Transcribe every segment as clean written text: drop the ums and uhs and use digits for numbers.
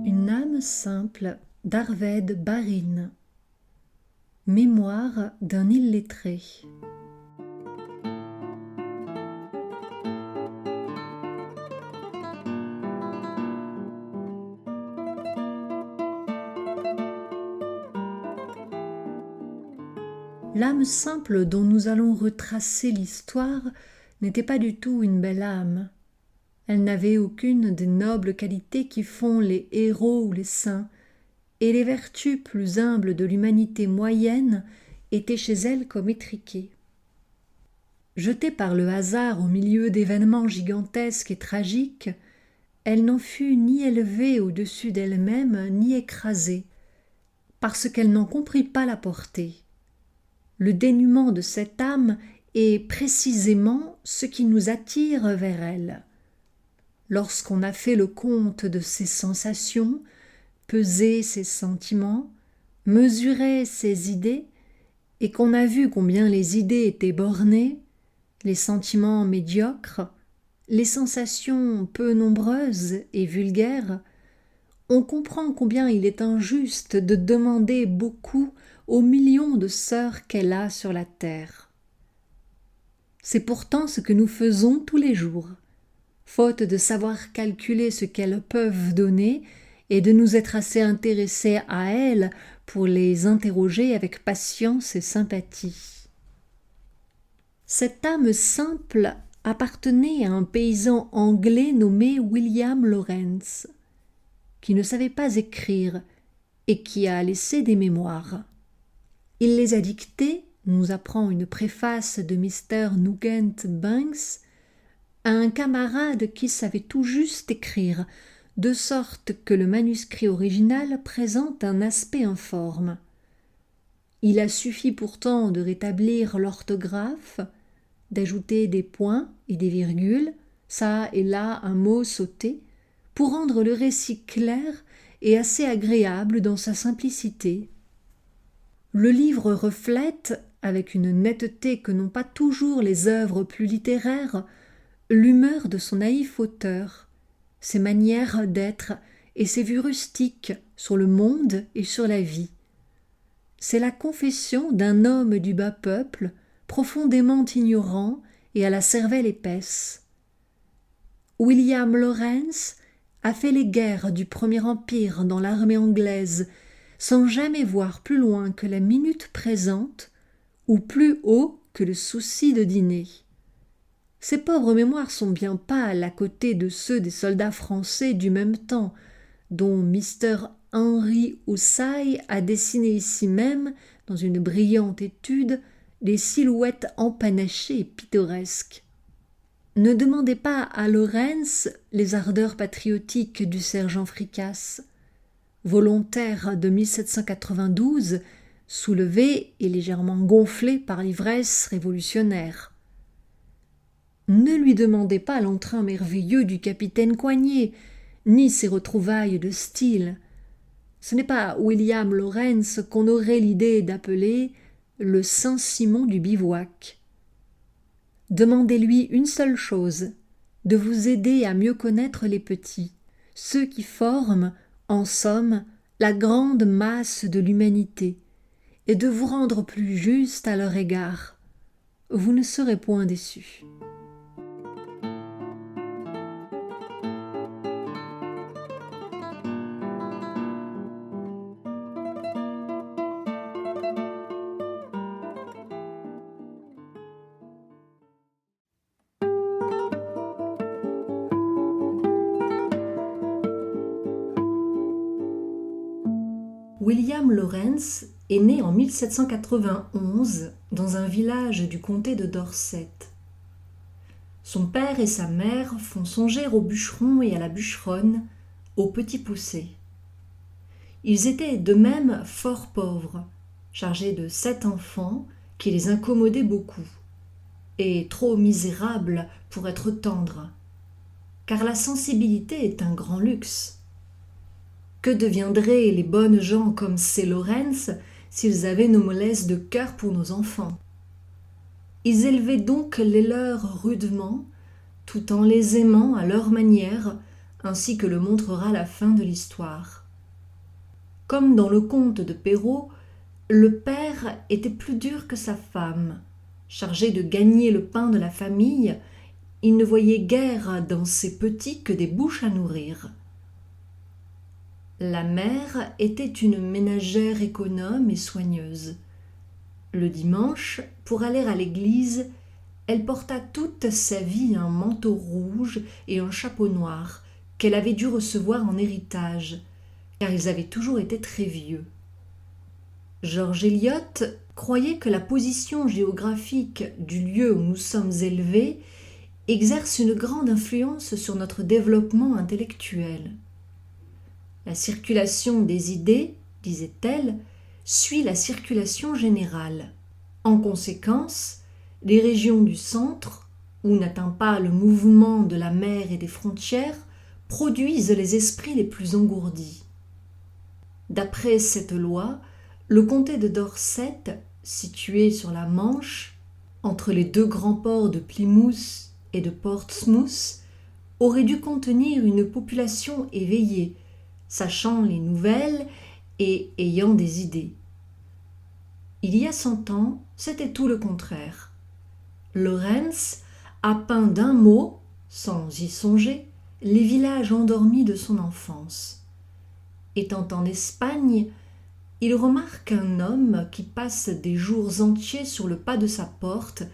Une âme simple d'Arved Barine. Mémoire d'un illettré. L'âme simple dont nous allons retracer l'histoire n'était pas du tout une belle âme. Elle n'avait aucune des nobles qualités qui font les héros ou les saints, et les vertus plus humbles de l'humanité moyenne étaient chez elle comme étriquées. Jetée par le hasard au milieu d'événements gigantesques et tragiques, elle n'en fut ni élevée au-dessus d'elle-même, ni écrasée, parce qu'elle n'en comprit pas la portée. Le dénuement de cette âme est précisément ce qui nous attire vers elle. Lorsqu'on a fait le compte de ses sensations, pesé ses sentiments, mesuré ses idées, et qu'on a vu combien les idées étaient bornées, les sentiments médiocres, les sensations peu nombreuses et vulgaires, on comprend combien il est injuste de demander beaucoup aux millions de sœurs qu'elle a sur la terre. C'est pourtant ce que nous faisons tous les jours, faute de savoir calculer ce qu'elles peuvent donner et de nous être assez intéressés à elles pour les interroger avec patience et sympathie. Cette âme simple appartenait à un paysan anglais nommé William Lawrence, qui ne savait pas écrire et qui a laissé des mémoires. Il les a dictées, nous apprend une préface de Mr. Nugent Banks, à un camarade qui savait tout juste écrire, de sorte que le manuscrit original présente un aspect informe. Il a suffi pourtant de rétablir l'orthographe, d'ajouter des points et des virgules, çà et là un mot sauté, pour rendre le récit clair et assez agréable dans sa simplicité. Le livre reflète, avec une netteté que n'ont pas toujours les œuvres plus littéraires, l'humeur de son naïf auteur, ses manières d'être et ses vues rustiques sur le monde et sur la vie. C'est la confession d'un homme du bas peuple, profondément ignorant et à la cervelle épaisse. William Lawrence a fait les guerres du Premier Empire dans l'armée anglaise, sans jamais voir plus loin que la minute présente, ou plus haut que le souci de dîner. Ces pauvres mémoires sont bien pâles à côté de ceux des soldats français du même temps, dont Mr. Henry Houssaye a dessiné ici même, dans une brillante étude, des silhouettes empanachées et pittoresques. Ne demandez pas à Lawrence les ardeurs patriotiques du sergent Fricasse. Volontaire de 1792, soulevé et légèrement gonflé par l'ivresse révolutionnaire. Ne lui demandez pas l'entrain merveilleux du capitaine Coignet, ni ses retrouvailles de style. Ce n'est pas William Lawrence qu'on aurait l'idée d'appeler le Saint-Simon du bivouac. Demandez-lui une seule chose, de vous aider à mieux connaître les petits, ceux qui forment, en somme, la grande masse de l'humanité, et de vous rendre plus juste à leur égard. Vous ne serez point déçus. William Lawrence est né en 1791 dans un village du comté de Dorset. Son père et sa mère font songer au bûcheron et à la bûcheronne, aux petits poussés. Ils étaient de même fort pauvres, chargés de 7 enfants qui les incommodaient beaucoup, et trop misérables pour être tendres, car la sensibilité est un grand luxe. Que deviendraient les bonnes gens comme ces Lawrence s'ils avaient nos mollesses de cœur pour nos enfants? Ils élevaient donc les leurs rudement, tout en les aimant à leur manière, ainsi que le montrera la fin de l'histoire. Comme dans le conte de Perrault, le père était plus dur que sa femme. Chargé de gagner le pain de la famille, il ne voyait guère dans ses petits que des bouches à nourrir. La mère était une ménagère économe et soigneuse. Le dimanche, pour aller à l'église, elle porta toute sa vie un manteau rouge et un chapeau noir qu'elle avait dû recevoir en héritage, car ils avaient toujours été très vieux. George Eliot croyait que la position géographique du lieu où nous sommes élevés exerce une grande influence sur notre développement intellectuel. La circulation des idées, disait-elle, suit la circulation générale. En conséquence, les régions du centre, où n'atteint pas le mouvement de la mer et des frontières, produisent les esprits les plus engourdis. D'après cette loi, le comté de Dorset, situé sur la Manche, entre les deux grands ports de Plymouth et de Portsmouth, aurait dû contenir une population éveillée, sachant les nouvelles et ayant des idées. Il y a 100 ans, c'était tout le contraire. Lawrence a peint d'un mot, sans y songer, les villages endormis de son enfance. Étant en Espagne, il remarque un homme qui passe des jours entiers sur le pas de sa porte,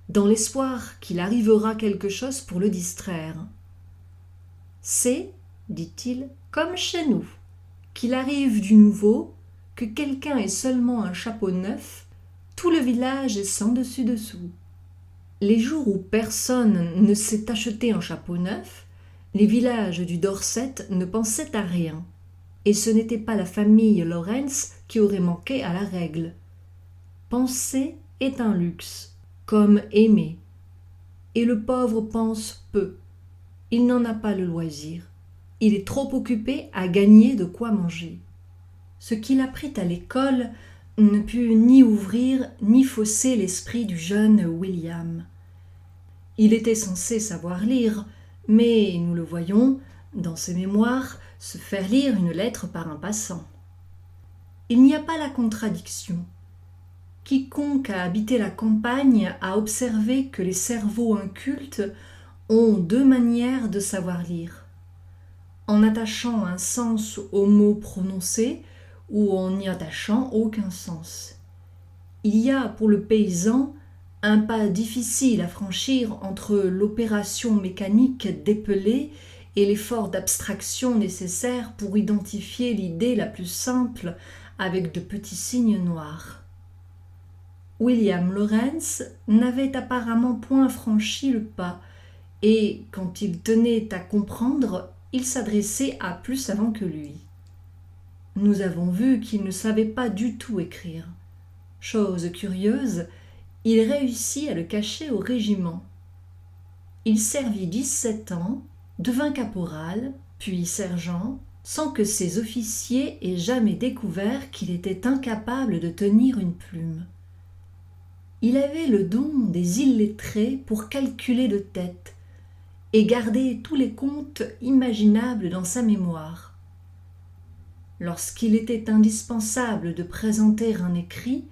dans l'espoir qu'il arrivera quelque chose pour le distraire. C'est, dit-il, comme chez nous, qu'il arrive du nouveau, que quelqu'un ait seulement un chapeau neuf, tout le village est sans dessus-dessous. Les jours où personne ne s'est acheté un chapeau neuf, les villages du Dorset ne pensaient à rien. Et ce n'était pas la famille Lawrence qui aurait manqué à la règle. Penser est un luxe, comme aimer. Et le pauvre pense peu. Il n'en a pas le loisir. Il est trop occupé à gagner de quoi manger. Ce qu'il apprit à l'école ne put ni ouvrir ni fausser l'esprit du jeune William. Il était censé savoir lire, mais nous le voyons, dans ses mémoires, se faire lire une lettre par un passant. Il n'y a pas la contradiction. Quiconque a habité la campagne a observé que les cerveaux incultes ont deux manières de savoir lire. En attachant un sens aux mots prononcés ou en n'y attachant aucun sens. Il y a pour le paysan un pas difficile à franchir entre l'opération mécanique d'épeler et l'effort d'abstraction nécessaire pour identifier l'idée la plus simple avec de petits signes noirs. William Lawrence n'avait apparemment point franchi le pas, et quand il tenait à comprendre, il s'adressait à plus savant que lui. Nous avons vu qu'il ne savait pas du tout écrire. Chose curieuse, il réussit à le cacher au régiment. Il servit 17 ans, devint caporal, puis sergent, sans que ses officiers aient jamais découvert qu'il était incapable de tenir une plume. Il avait le don des illettrés pour calculer de tête et garder tous les comptes imaginables dans sa mémoire. Lorsqu'il était indispensable de présenter un écrit,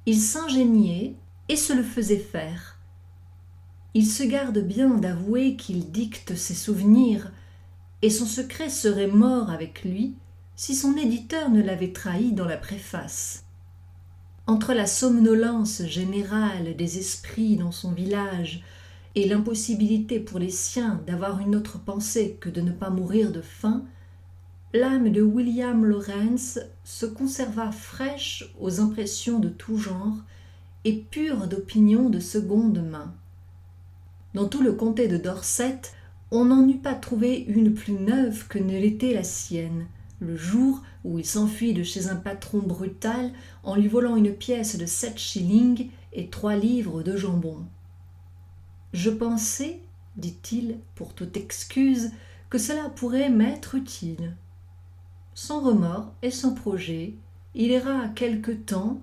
il s'ingéniait et se le faisait faire. Il se garde bien d'avouer qu'il dicte ses souvenirs, et son secret serait mort avec lui si son éditeur ne l'avait trahi dans la préface. Entre la somnolence générale des esprits dans son village et l'impossibilité pour les siens d'avoir une autre pensée que de ne pas mourir de faim, l'âme de William Lawrence se conserva fraîche aux impressions de tout genre et pure d'opinions de seconde main. Dans tout le comté de Dorset, on n'en eût pas trouvé une plus neuve que ne l'était la sienne, le jour où il s'enfuit de chez un patron brutal en lui volant une pièce de 7 shillings et 3 livres de jambon. « Je pensais, dit-il, pour toute excuse, que cela pourrait m'être utile. » Sans remords et sans projet, il erra quelque temps,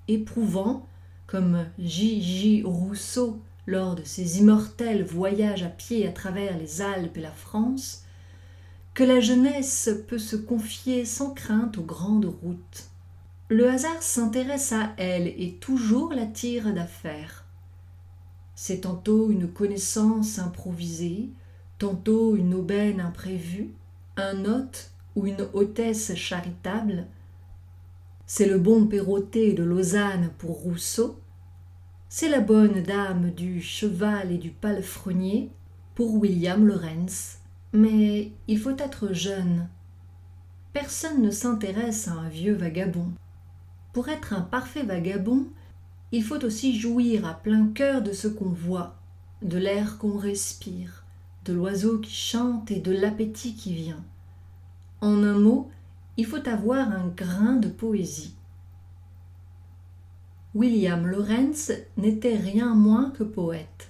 éprouvant, comme J. Rousseau lors de ses immortels voyages à pied à travers les Alpes et la France, que la jeunesse peut se confier sans crainte aux grandes routes. Le hasard s'intéresse à elle et toujours la tire d'affaire. C'est tantôt une connaissance improvisée, tantôt une aubaine imprévue, un hôte ou une hôtesse charitable. C'est le bon Perrotet de Lausanne pour Rousseau, c'est la bonne dame du cheval et du palefrenier pour William Lawrence. Mais il faut être jeune. Personne ne s'intéresse à un vieux vagabond. Pour être un parfait vagabond, il faut aussi jouir à plein cœur de ce qu'on voit, de l'air qu'on respire, de l'oiseau qui chante et de l'appétit qui vient. En un mot, il faut avoir un grain de poésie. William Lawrence n'était rien moins que poète.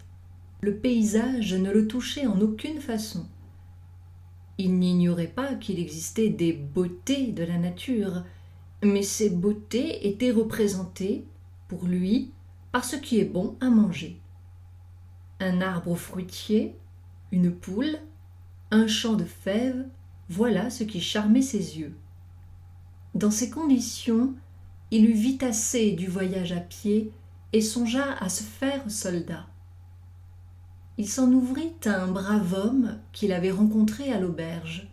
Le paysage ne le touchait en aucune façon. Il n'ignorait pas qu'il existait des beautés de la nature, mais ces beautés étaient représentées, pour lui, par ce qui est bon à manger. Un arbre fruitier, une poule, un champ de fèves, voilà ce qui charmait ses yeux. Dans ces conditions, il eut vite assez du voyage à pied et songea à se faire soldat. Il s'en ouvrit à un brave homme qu'il avait rencontré à l'auberge.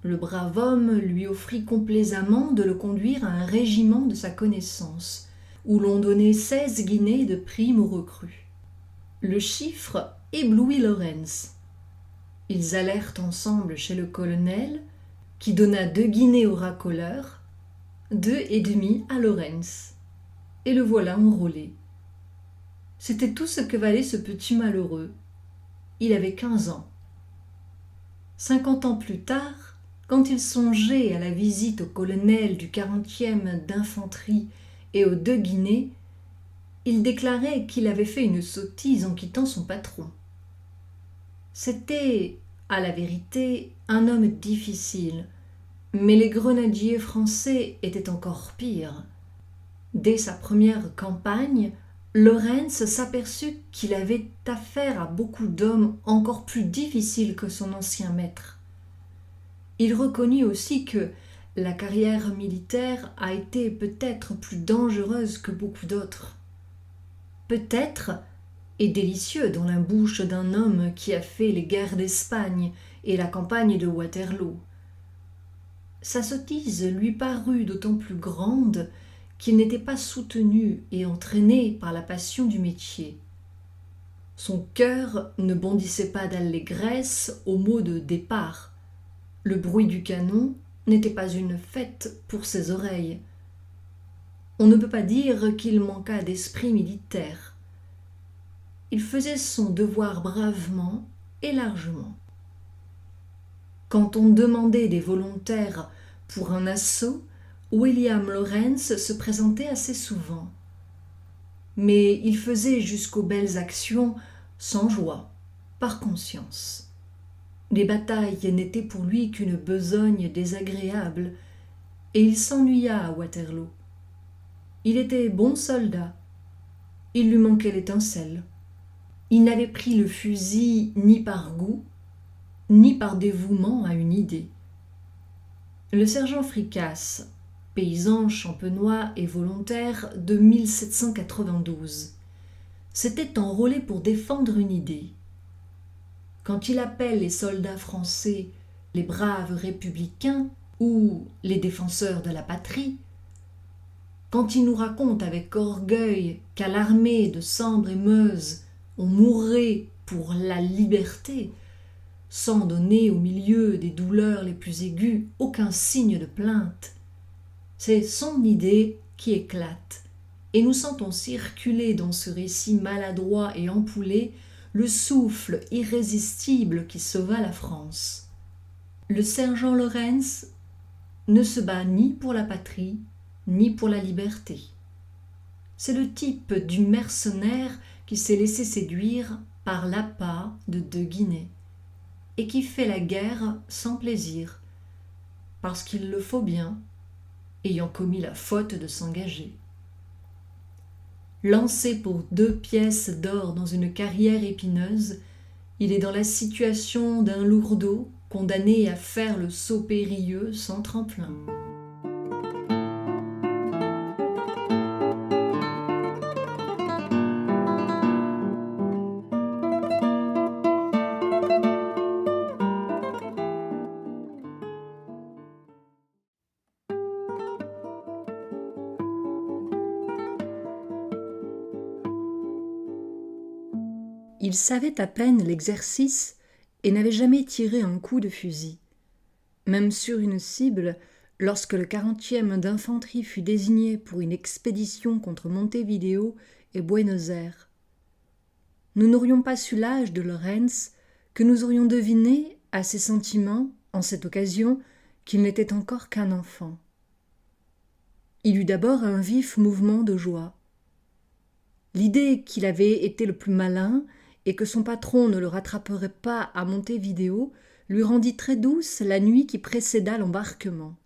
Le brave homme lui offrit complaisamment de le conduire à un régiment de sa connaissance, où l'on donnait 16 guinées de prime aux recrues. Le chiffre éblouit Lawrence. Ils allèrent ensemble chez le colonel, qui donna 2 guinées au racoleur, 2,5 à Lawrence. Et le voilà enrôlé. C'était tout ce que valait ce petit malheureux. Il avait 15 ans. 50 ans plus tard, quand il songeait à la visite au colonel du 40e d'infanterie et aux 2 guinées, il déclarait qu'il avait fait une sottise en quittant son patron. C'était, à la vérité, un homme difficile, mais les grenadiers français étaient encore pires. Dès sa première campagne, Lawrence s'aperçut qu'il avait affaire à beaucoup d'hommes encore plus difficiles que son ancien maître. Il reconnut aussi que la carrière militaire a été peut-être plus dangereuse que beaucoup d'autres. Peut-être est délicieux dans la bouche d'un homme qui a fait les guerres d'Espagne et la campagne de Waterloo. Sa sottise lui parut d'autant plus grande qu'il n'était pas soutenu et entraîné par la passion du métier. Son cœur ne bondissait pas d'allégresse au mot de départ. Le bruit du canon n'était pas une fête pour ses oreilles. On ne peut pas dire qu'il manquât d'esprit militaire. Il faisait son devoir bravement et largement. Quand on demandait des volontaires pour un assaut, William Lawrence se présentait assez souvent. Mais il faisait jusqu'aux belles actions sans joie, par conscience. Les batailles n'étaient pour lui qu'une besogne désagréable, et il s'ennuya à Waterloo. Il était bon soldat. Il lui manquait l'étincelle. Il n'avait pris le fusil ni par goût, ni par dévouement à une idée. Le sergent Fricasse, paysan champenois et volontaire de 1792, s'était enrôlé pour défendre une idée. Quand il appelle les soldats français les braves républicains ou les défenseurs de la patrie, quand il nous raconte avec orgueil qu'à l'armée de Sambre et Meuse on mourrait pour la liberté, sans donner au milieu des douleurs les plus aiguës aucun signe de plainte, c'est son idée qui éclate, et nous sentons circuler dans ce récit maladroit et ampoulé le souffle irrésistible qui sauva la France. Le sergent Lawrence ne se bat ni pour la patrie, ni pour la liberté. C'est le type du mercenaire qui s'est laissé séduire par l'appât de 2 guinées et qui fait la guerre sans plaisir, parce qu'il le faut bien, ayant commis la faute de s'engager. Lancé pour 2 pièces d'or dans une carrière épineuse, il est dans la situation d'un lourdeau condamné à faire le saut périlleux sans tremplin. Il savait à peine l'exercice et n'avait jamais tiré un coup de fusil. Même sur une cible, lorsque le 40e d'infanterie fut désigné pour une expédition contre Montevideo et Buenos Aires. Nous n'aurions pas su l'âge de Lawrence, que nous aurions deviné, à ses sentiments, en cette occasion, qu'il n'était encore qu'un enfant. Il eut d'abord un vif mouvement de joie. L'idée qu'il avait été le plus malin et que son patron ne le rattraperait pas à Montevideo lui rendit très douce la nuit qui précéda l'embarquement.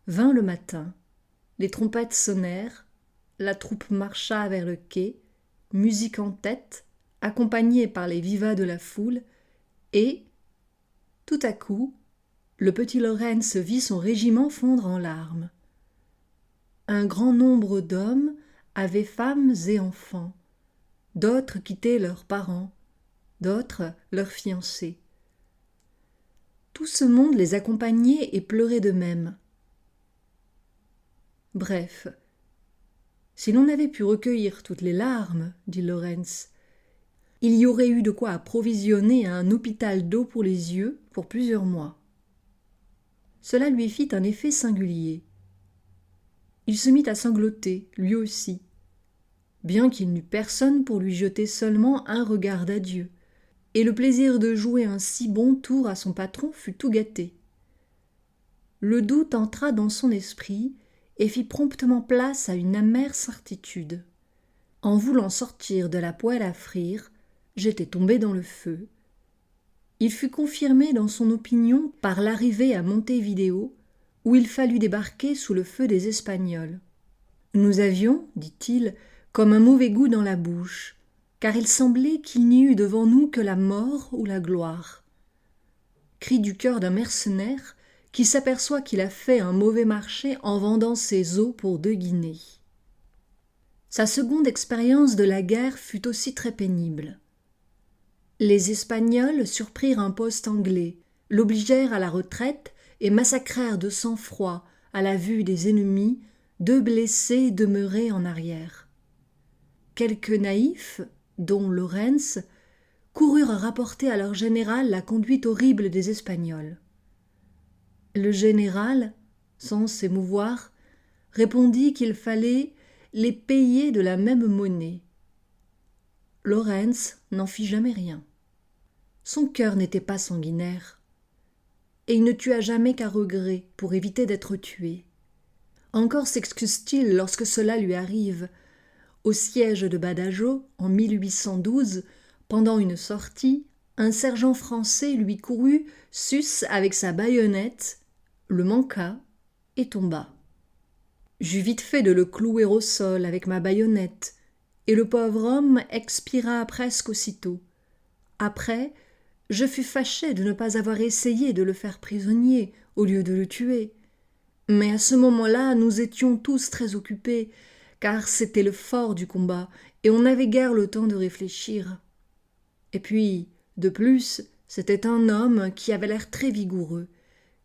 Vint le matin, les trompettes sonnèrent, la troupe marcha vers le quai, musique en tête, accompagnée par les vivas de la foule, et, tout à coup, le petit Lawrence vit son régiment fondre en larmes. Un grand nombre d'hommes avaient femmes et enfants, d'autres quittaient leurs parents, d'autres leurs fiancés. Tout ce monde les accompagnait et pleurait de même. Bref, si l'on avait pu recueillir toutes les larmes, dit Lawrence, il y aurait eu de quoi approvisionner un hôpital d'eau pour les yeux pour plusieurs mois. Cela lui fit un effet singulier. Il se mit à sangloter, lui aussi, bien qu'il n'eût personne pour lui jeter seulement un regard d'adieu, et le plaisir de jouer un si bon tour à son patron fut tout gâté. Le doute entra dans son esprit et fit promptement place à une amère certitude. En voulant sortir de la poêle à frire, j'étais tombé dans le feu. Il fut confirmé dans son opinion par l'arrivée à Montevideo, où il fallut débarquer sous le feu des Espagnols. Nous avions, dit-il, comme un mauvais goût dans la bouche, car il semblait qu'il n'y eût devant nous que la mort ou la gloire. Cri du cœur d'un mercenaire qui s'aperçoit qu'il a fait un mauvais marché en vendant ses os pour 2 guinées. Sa seconde expérience de la guerre fut aussi très pénible. Les Espagnols surprirent un poste anglais, l'obligèrent à la retraite et massacrèrent de sang-froid, à la vue des ennemis, 2 blessés demeurés en arrière. Quelques naïfs, dont Lawrence, coururent rapporter à leur général la conduite horrible des Espagnols. Le général, sans s'émouvoir, répondit qu'il fallait les payer de la même monnaie. Lawrence n'en fit jamais rien. Son cœur n'était pas sanguinaire, et il ne tua jamais qu'à regret pour éviter d'être tué. Encore s'excuse-t-il lorsque cela lui arrive. Au siège de Badajoz, en 1812, pendant une sortie, un sergent français lui courut sus avec sa baïonnette, le manqua et tomba. J'eus vite fait de le clouer au sol avec ma baïonnette, et le pauvre homme expira presque aussitôt. Après, je fus fâché de ne pas avoir essayé de le faire prisonnier au lieu de le tuer. Mais à ce moment-là, nous étions tous très occupés, car c'était le fort du combat, et on n'avait guère le temps de réfléchir. Et puis, de plus, c'était un homme qui avait l'air très vigoureux,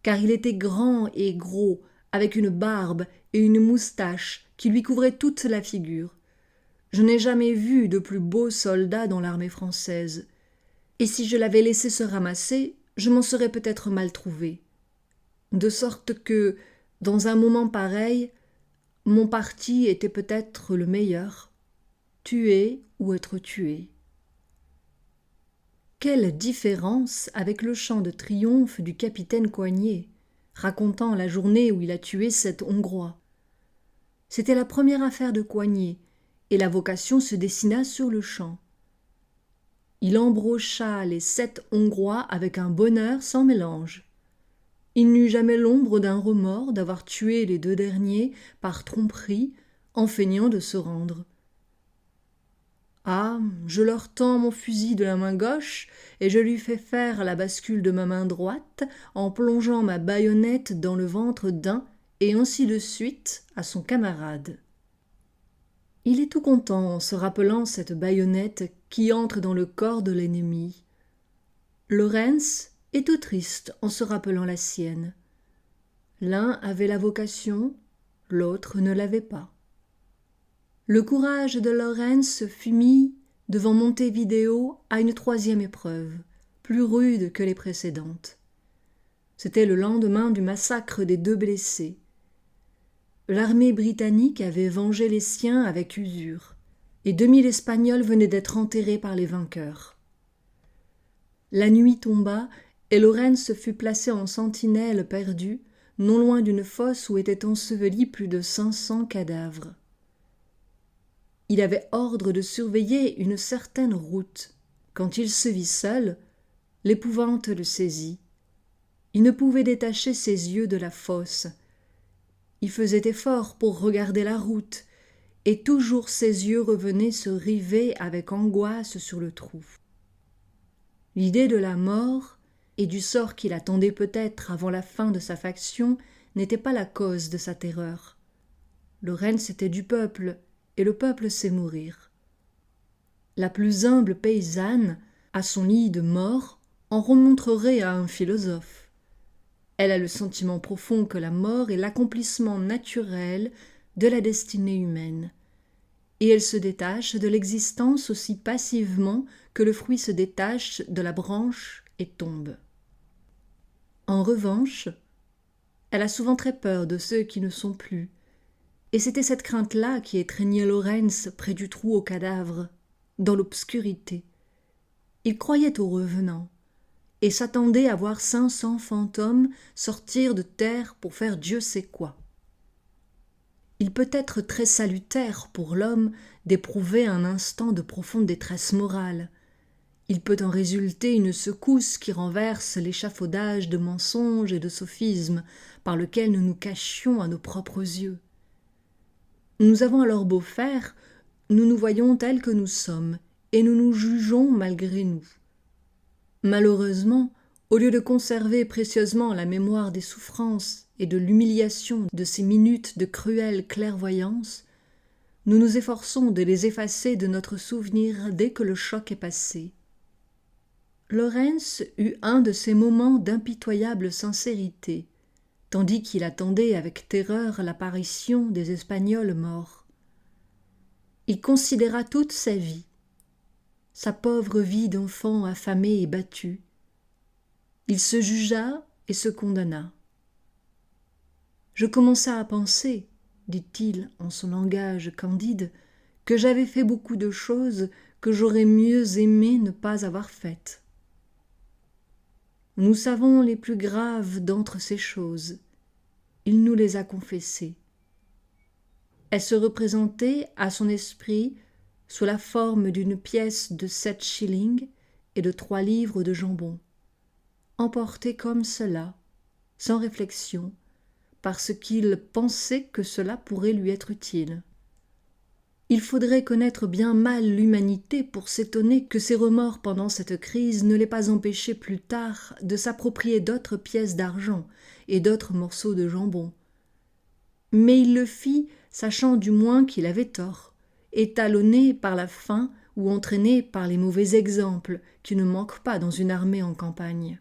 car il était grand et gros, avec une barbe et une moustache qui lui couvraient toute la figure. Je n'ai jamais vu de plus beau soldat dans l'armée française, et si je l'avais laissé se ramasser, je m'en serais peut-être mal trouvé. De sorte que, dans un moment pareil, mon parti était peut-être le meilleur, tuer ou être tué. Quelle différence avec le chant de triomphe du capitaine Coignet, racontant la journée où il a tué 7 Hongrois. C'était la première affaire de Coignet, et la vocation se dessina sur le champ. Il embrocha les 7 Hongrois avec un bonheur sans mélange. Il n'eut jamais l'ombre d'un remords d'avoir tué les 2 derniers par tromperie en feignant de se rendre. Ah, je leur tends mon fusil de la main gauche et je lui fais faire la bascule de ma main droite en plongeant ma baïonnette dans le ventre d'un et ainsi de suite à son camarade. Il est tout content en se rappelant cette baïonnette qui entre dans le corps de l'ennemi. Lawrence est tout triste en se rappelant la sienne. L'un avait la vocation, l'autre ne l'avait pas. Le courage de Lawrence fut mis devant Montevideo à une troisième épreuve, plus rude que les précédentes. C'était le lendemain du massacre des 2 blessés. L'armée britannique avait vengé les siens avec usure, et 2000 Espagnols venaient d'être enterrés par les vainqueurs. La nuit tomba, et Lawrence fut placé en sentinelle perdue, non loin d'une fosse où étaient ensevelis plus de 500 cadavres. Il avait ordre de surveiller une certaine route. Quand il se vit seul, l'épouvante le saisit. Il ne pouvait détacher ses yeux de la fosse. Il faisait effort pour regarder la route, et toujours ses yeux revenaient se river avec angoisse sur le trou. L'idée de la mort et du sort qui l'attendait peut-être avant la fin de sa faction n'était pas la cause de sa terreur. Lawrence était du peuple, et le peuple sait mourir. La plus humble paysanne, à son lit de mort, en remontrerait à un philosophe. Elle a le sentiment profond que la mort est l'accomplissement naturel de la destinée humaine, et elle se détache de l'existence aussi passivement que le fruit se détache de la branche et tombe. En revanche, elle a souvent très peur de ceux qui ne sont plus, et c'était cette crainte-là qui étreignait Lawrence près du trou aux cadavres, dans l'obscurité. Il croyait aux revenants, et s'attendait à voir 500 fantômes sortir de terre pour faire Dieu sait quoi. Il peut être très salutaire pour l'homme d'éprouver un instant de profonde détresse morale. Il peut en résulter une secousse qui renverse l'échafaudage de mensonges et de sophismes par lequel nous nous cachions à nos propres yeux. Nous avons alors beau faire, nous nous voyons tels que nous sommes, et nous nous jugeons malgré nous. Malheureusement, au lieu de conserver précieusement la mémoire des souffrances et de l'humiliation de ces minutes de cruelle clairvoyance, nous nous efforçons de les effacer de notre souvenir dès que le choc est passé. Lawrence eut un de ces moments d'impitoyable sincérité, tandis qu'il attendait avec terreur l'apparition des Espagnols morts. Il considéra toute sa vie, sa pauvre vie d'enfant affamé et battu. Il se jugea et se condamna. « Je commença à penser, dit-il en son langage candide, que j'avais fait beaucoup de choses que j'aurais mieux aimé ne pas avoir faites. Nous savons les plus graves d'entre ces choses. Il nous les a confessées. Elles se représentaient à son esprit sous la forme d'une pièce de 7 shillings et de 3 livres de jambon, emportées comme cela, sans réflexion, parce qu'il pensait que cela pourrait lui être utile. Il faudrait connaître bien mal l'humanité pour s'étonner que ses remords pendant cette crise ne l'aient pas empêché plus tard de s'approprier d'autres pièces d'argent et d'autres morceaux de jambon. Mais il le fit, sachant du moins qu'il avait tort, étalonné par la faim ou entraîné par les mauvais exemples qui ne manquent pas dans une armée en campagne.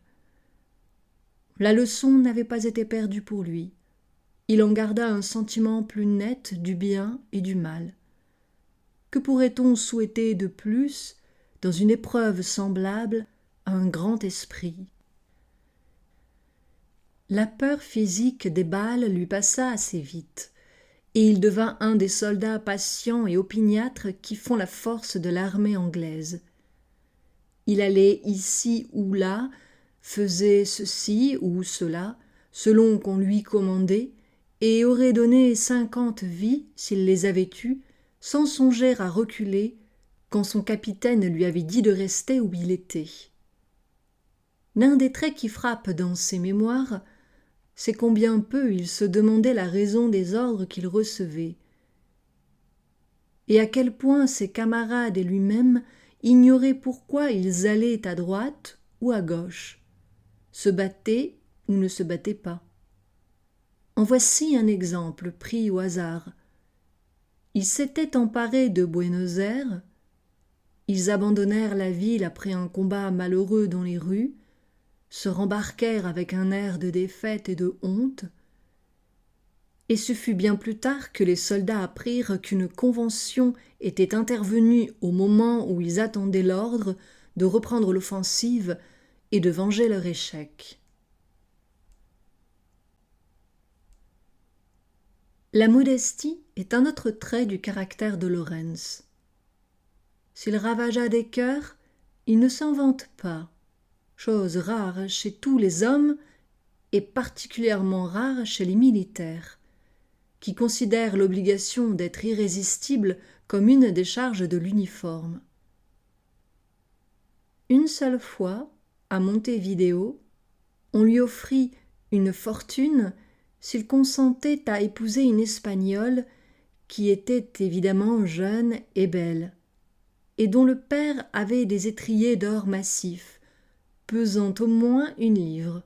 La leçon n'avait pas été perdue pour lui. Il en garda un sentiment plus net du bien et du mal. Que pourrait-on souhaiter de plus, dans une épreuve semblable, à un grand esprit ? La peur physique des balles lui passa assez vite, et il devint un des soldats patients et opiniâtres qui font la force de l'armée anglaise. Il allait ici ou là, faisait ceci ou cela, selon qu'on lui commandait, et aurait donné 50 vies, s'il les avait eues, sans songer à reculer, quand son capitaine lui avait dit de rester où il était. L'un des traits qui frappent dans ses mémoires, c'est combien peu il se demandait la raison des ordres qu'il recevait. et à quel point ses camarades et lui-même ignoraient pourquoi ils allaient à droite ou à gauche, se battaient ou ne se battaient pas. En voici un exemple pris au hasard. Ils s'étaient emparés de Buenos Aires, ils abandonnèrent la ville après un combat malheureux dans les rues, se rembarquèrent avec un air de défaite et de honte, et ce fut bien plus tard que les soldats apprirent qu'une convention était intervenue au moment où ils attendaient l'ordre de reprendre l'offensive et de venger leur échec. La modestie est un autre trait du caractère de Lorentz. S'il ravagea des cœurs, il ne s'en vante pas, chose rare chez tous les hommes et particulièrement rare chez les militaires, qui considèrent l'obligation d'être irrésistible comme une des charges de l'uniforme. Une seule fois, à Montevideo, on lui offrit une fortune s'il consentait à épouser une Espagnole qui était évidemment jeune et belle, et dont le père avait des étriers d'or massif, pesant au moins 1 livre.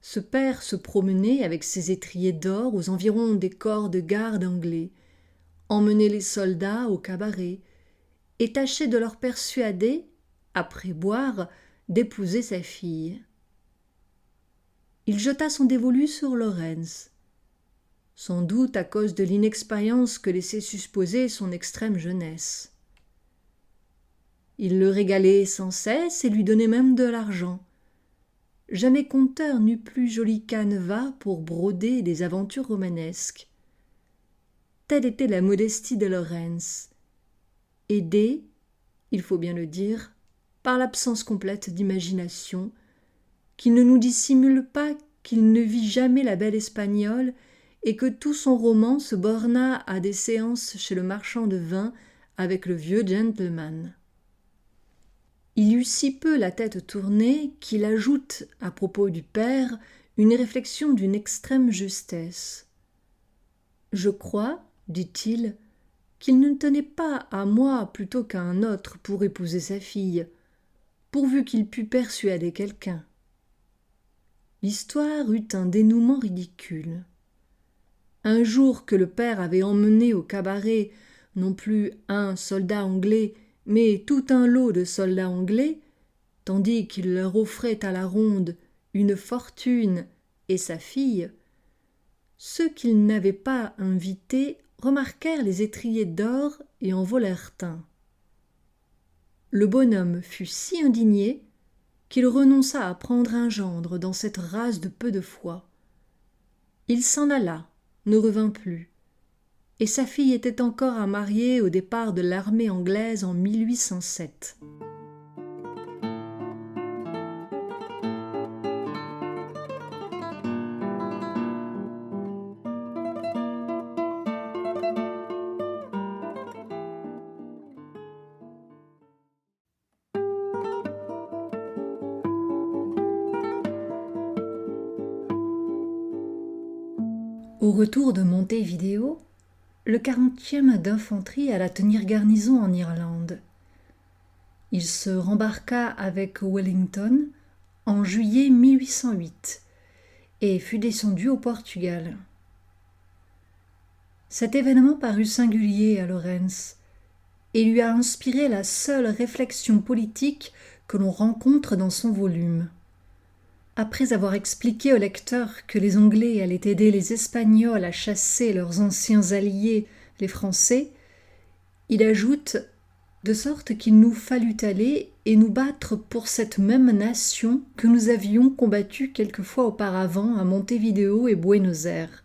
Ce père se promenait avec ses étriers d'or aux environs des corps de garde anglais, emmenait les soldats au cabaret, et tâchait de leur persuader, après boire, d'épouser sa fille. Il jeta son dévolu sur Lorentz, sans doute à cause de l'inexpérience que laissait supposer son extrême jeunesse. Il le régalait sans cesse et lui donnait même de l'argent. Jamais conteur n'eut plus joli canevas pour broder des aventures romanesques. Telle était la modestie de Lorentz, aidée, il faut bien le dire, par l'absence complète d'imagination, qui ne nous dissimule pas qu'il ne vit jamais la belle Espagnole et que tout son roman se borna à des séances chez le marchand de vin avec le vieux gentleman. Il eut si peu la tête tournée qu'il ajoute, à propos du père, une réflexion d'une extrême justesse. « Je crois, dit-il, qu'il ne tenait pas à moi plutôt qu'à un autre pour épouser sa fille, pourvu qu'il pût persuader quelqu'un. » L'histoire eut un dénouement ridicule. Un jour que le père avait emmené au cabaret non plus un soldat anglais, mais tout un lot de soldats anglais, tandis qu'il leur offrait à la ronde une fortune et sa fille, ceux qu'il n'avait pas invités remarquèrent les étriers d'or et en volèrent un. Le bonhomme fut si indigné qu'il renonça à prendre un gendre dans cette race de peu de foi. Il s'en alla, ne revint plus, et sa fille était encore à marier au départ de l'armée anglaise en 1807. Au retour de Montevideo, le 40e d'infanterie alla tenir garnison en Irlande. Il se rembarqua avec Wellington en juillet 1808 et fut descendu au Portugal. Cet événement parut singulier à Lorentz et lui a inspiré la seule réflexion politique que l'on rencontre dans son volume. Après avoir expliqué au lecteur que les Anglais allaient aider les Espagnols à chasser leurs anciens alliés, les Français, il ajoute « de sorte qu'il nous fallut aller et nous battre pour cette même nation que nous avions combattue quelquefois auparavant à Montevideo et Buenos Aires. »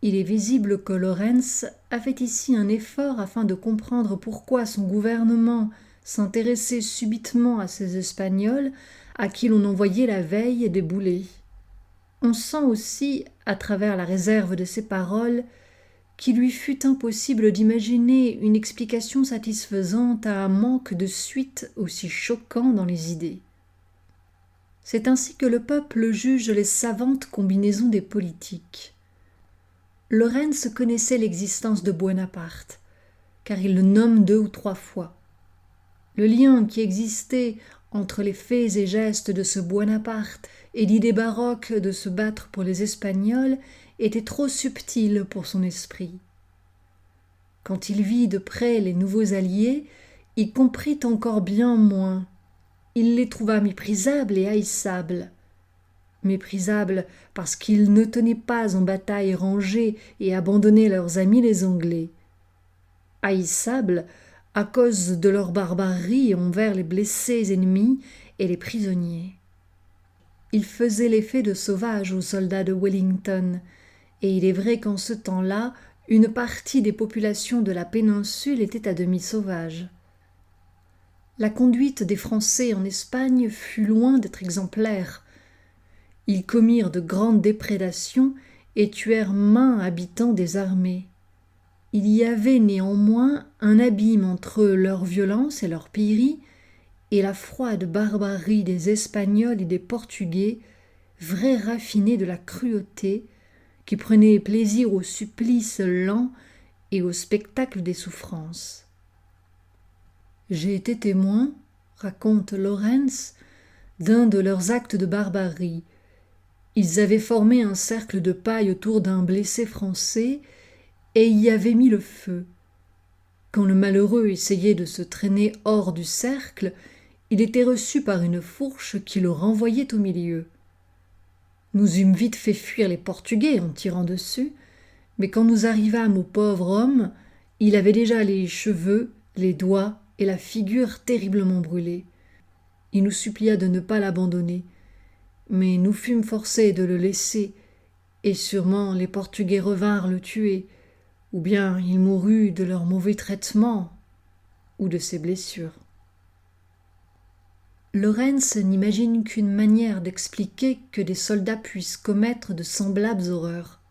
Il est visible que Lorentz a fait ici un effort afin de comprendre pourquoi son gouvernement s'intéressait subitement à ces Espagnols à qui l'on envoyait la veille des boulets. On sent aussi, à travers la réserve de ses paroles, qu'il lui fut impossible d'imaginer une explication satisfaisante à un manque de suite aussi choquant dans les idées. C'est ainsi que le peuple juge les savantes combinaisons des politiques. Lorentz connaissait l'existence de Buonaparte, car il le nomme 2 ou 3 fois. Le lien qui existait entre les faits et gestes de ce Buonaparte et l'idée baroque de se battre pour les Espagnols était trop subtil pour son esprit. Quand il vit de près les nouveaux alliés, il comprit encore bien moins. Il les trouva méprisables et haïssables. Méprisables parce qu'ils ne tenaient pas en bataille rangée et abandonnaient leurs amis les Anglais. Haïssables à cause de leur barbarie envers les blessés ennemis et les prisonniers. Ils faisaient l'effet de sauvages aux soldats de Wellington, et il est vrai qu'en ce temps-là, une partie des populations de la péninsule était à demi sauvage. La conduite des Français en Espagne fut loin d'être exemplaire. Ils commirent de grandes déprédations et tuèrent maints habitants des armées. Il y avait néanmoins un abîme entre leur violence et leur pillerie et la froide barbarie des Espagnols et des Portugais, vrais raffinés de la cruauté, qui prenaient plaisir au supplice lent et au spectacle des souffrances. J'ai été témoin, raconte Lorentz, d'un de leurs actes de barbarie. Ils avaient formé un cercle de paille autour d'un blessé français et y avaient mis le feu. Quand le malheureux essayait de se traîner hors du cercle, il était reçu par une fourche qui le renvoyait au milieu. Nous eûmes vite fait fuir les Portugais en tirant dessus, mais quand nous arrivâmes au pauvre homme, il avait déjà les cheveux, les doigts et la figure terriblement brûlés. Il nous supplia de ne pas l'abandonner, mais nous fûmes forcés de le laisser, et sûrement les Portugais revinrent le tuer, ou bien il mourut de leur mauvais traitement ou de ses blessures. Lorentz n'imagine qu'une manière d'expliquer que des soldats puissent commettre de semblables horreurs.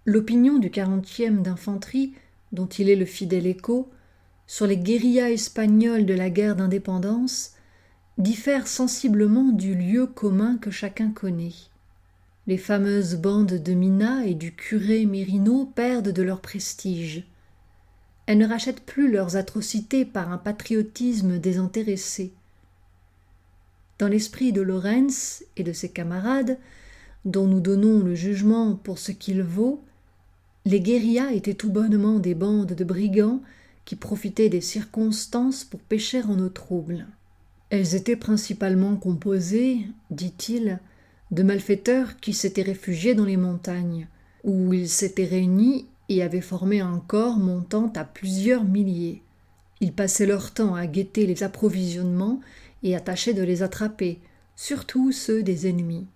L'opinion du 40e d'infanterie, dont il est le fidèle écho, sur les guérillas espagnoles de la guerre d'indépendance, diffère sensiblement du lieu commun que chacun connaît. Les fameuses bandes de Mina et du curé Mérino perdent de leur prestige. Elles ne rachètent plus leurs atrocités par un patriotisme désintéressé. Dans l'esprit de Lorentz et de ses camarades, dont nous donnons le jugement pour ce qu'il vaut, les guérillas étaient tout bonnement des bandes de brigands qui profitaient des circonstances pour pécher en eau trouble. Elles étaient principalement composées, dit-il, de malfaiteurs qui s'étaient réfugiés dans les montagnes, où ils s'étaient réunis et avaient formé un corps montant à plusieurs milliers. Ils passaient leur temps à guetter les approvisionnements et à tâcher de les attraper, surtout ceux des ennemis.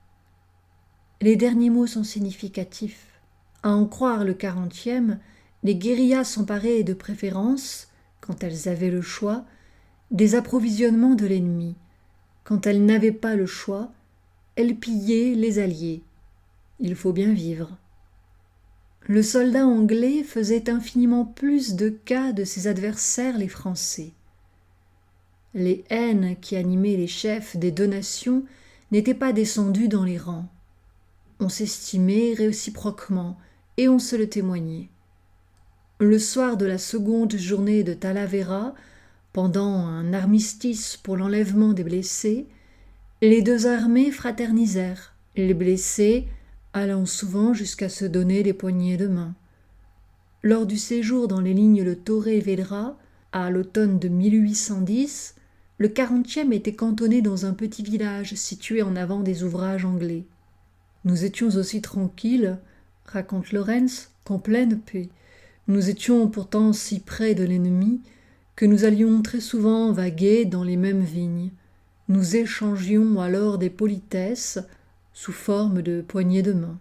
Les derniers mots sont significatifs. À en croire le 40e, les guérillas s'emparaient de préférence, quand elles avaient le choix, des approvisionnements de l'ennemi. Quand elles n'avaient pas le choix, elles pillaient les alliés. Il faut bien vivre. Le soldat anglais faisait infiniment plus de cas de ses adversaires les Français. Les haines qui animaient les chefs des deux nations n'étaient pas descendues dans les rangs. On s'estimait réciproquement et on se le témoignait. Le soir de la seconde journée de Talavera, pendant un armistice pour l'enlèvement des blessés, les deux armées fraternisèrent, les blessés allant souvent jusqu'à se donner des poignées de main. Lors du séjour dans les lignes de Torre Vedra, à l'automne de 1810, le 40e était cantonné dans un petit village situé en avant des ouvrages anglais. Nous étions aussi tranquilles, raconte Lorentz, qu'en pleine paix. Nous étions pourtant si près de l'ennemi que nous allions très souvent vaguer dans les mêmes vignes. Nous échangions alors des politesses sous forme de poignées de main.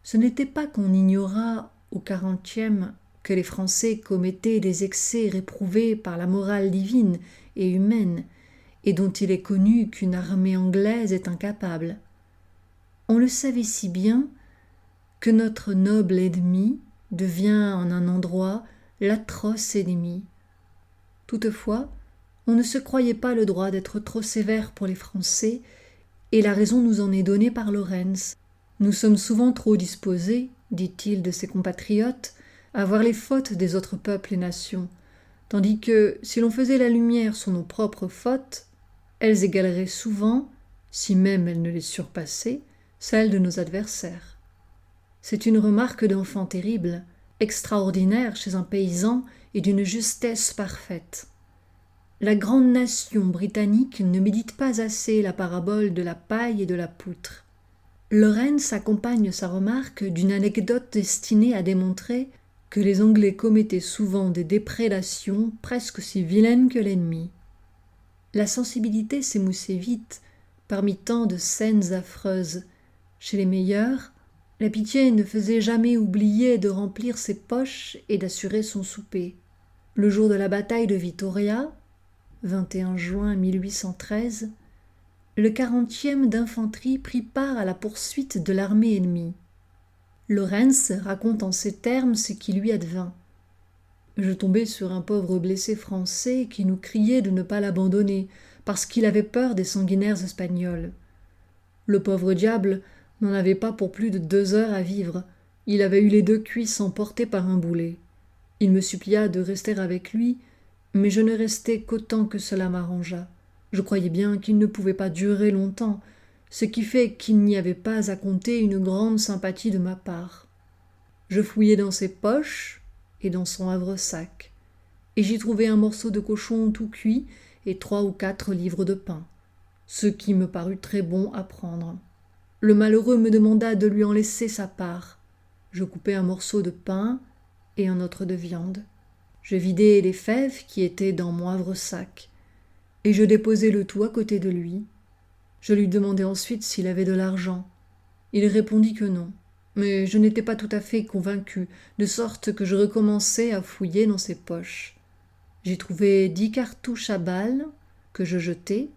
Ce n'était pas qu'on ignorât au 40e que les Français commettaient des excès réprouvés par la morale divine et humaine, et dont il est connu qu'une armée anglaise est incapable. On le savait si bien que notre noble ennemi devient en un endroit l'atroce ennemi. Toutefois, on ne se croyait pas le droit d'être trop sévère pour les Français, et la raison nous en est donnée par Lorentz. Nous sommes souvent trop disposés, dit-il de ses compatriotes, à voir les fautes des autres peuples et nations, tandis que, si l'on faisait la lumière sur nos propres fautes, elles égaleraient souvent, si même elles ne les surpassaient, celles de nos adversaires. C'est une remarque d'enfant terrible, extraordinaire chez un paysan et d'une justesse parfaite. La grande nation britannique ne médite pas assez la parabole de la paille et de la poutre. Lawrence accompagne sa remarque d'une anecdote destinée à démontrer que les Anglais commettaient souvent des déprédations presque aussi vilaines que l'ennemi. La sensibilité s'émoussait vite parmi tant de scènes affreuses. Chez les meilleurs, la pitié ne faisait jamais oublier de remplir ses poches et d'assurer son souper. Le jour de la bataille de Vittoria, 21 juin 1813, le 40e d'infanterie prit part à la poursuite de l'armée ennemie. Lawrence raconte en ces termes ce qui lui advint. Je tombai sur un pauvre blessé français qui nous criait de ne pas l'abandonner parce qu'il avait peur des sanguinaires espagnols. Le pauvre diable n'en avait pas pour plus de 2 heures à vivre. Il avait eu les 2 cuisses emportées par un boulet. Il me supplia de rester avec lui, mais je ne restai qu'autant que cela m'arrangea. Je croyais bien qu'il ne pouvait pas durer longtemps, ce qui fait qu'il n'y avait pas à compter une grande sympathie de ma part. Je fouillai dans ses poches et dans son havresac, et j'y trouvai un morceau de cochon tout cuit et 3 ou 4 livres de pain, ce qui me parut très bon à prendre. Le malheureux me demanda de lui en laisser sa part. Je coupai un morceau de pain et un autre de viande. Je vidai les fèves qui étaient dans mon havresac, et je déposai le tout à côté de lui. Je lui demandai ensuite s'il avait de l'argent. Il répondit que non, mais je n'étais pas tout à fait convaincu, de sorte que je recommençai à fouiller dans ses poches. J'y trouvai 10 cartouches à balles, que je jetai,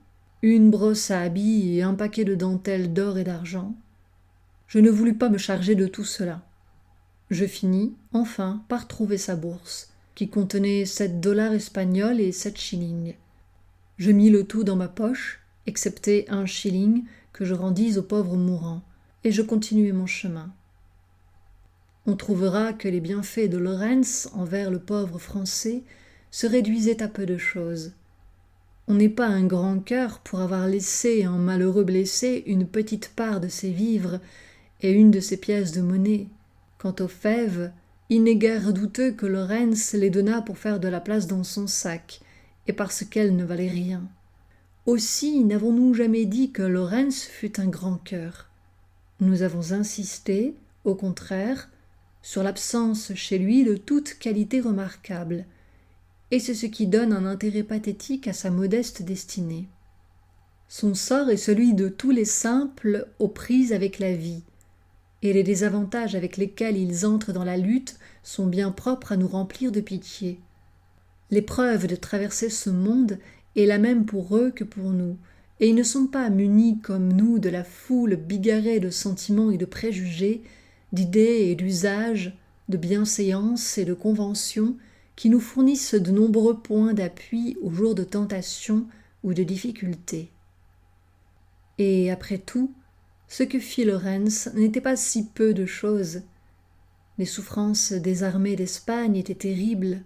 une brosse à habits et un paquet de dentelles d'or et d'argent. Je ne voulus pas me charger de tout cela. Je finis, enfin, par trouver sa bourse, qui contenait 7 dollars espagnols et 7 shillings. Je mis le tout dans ma poche, excepté 1 shilling que je rendis au pauvre mourant, et je continuai mon chemin. On trouvera que les bienfaits de Lawrence envers le pauvre Français se réduisaient à peu de choses. On n'est pas un grand cœur pour avoir laissé à un malheureux blessé une petite part de ses vivres et une de ses pièces de monnaie. Quant aux fèves, il n'est guère douteux que Lawrence les donna pour faire de la place dans son sac, et parce qu'elles ne valaient rien. Aussi n'avons-nous jamais dit que Lawrence fut un grand cœur. Nous avons insisté, au contraire, sur l'absence chez lui de toute qualité remarquable, et c'est ce qui donne un intérêt pathétique à sa modeste destinée. Son sort est celui de tous les simples aux prises avec la vie, et les désavantages avec lesquels ils entrent dans la lutte sont bien propres à nous remplir de pitié. L'épreuve de traverser ce monde est la même pour eux que pour nous, et ils ne sont pas munis comme nous de la foule bigarrée de sentiments et de préjugés, d'idées et d'usages, de bienséances et de conventions qui nous fournissent de nombreux points d'appui aux jours de tentation ou de difficulté. Et après tout, ce que fit Lawrence n'était pas si peu de choses. Les souffrances des armées d'Espagne étaient terribles.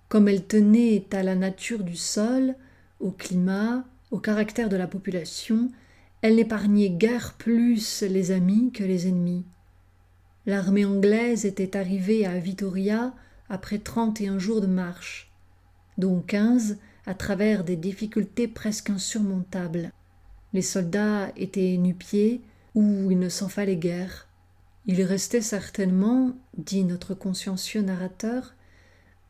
Comme elles tenaient à la nature du sol, au climat, au caractère de la population, elles n'épargnaient guère plus les amis que les ennemis. L'armée anglaise était arrivée à Vittoria après 31 jours de marche, dont 15 à travers des difficultés presque insurmontables. Les soldats étaient nu-pieds, ou il ne s'en fallait guère. Il restait certainement, dit notre consciencieux narrateur,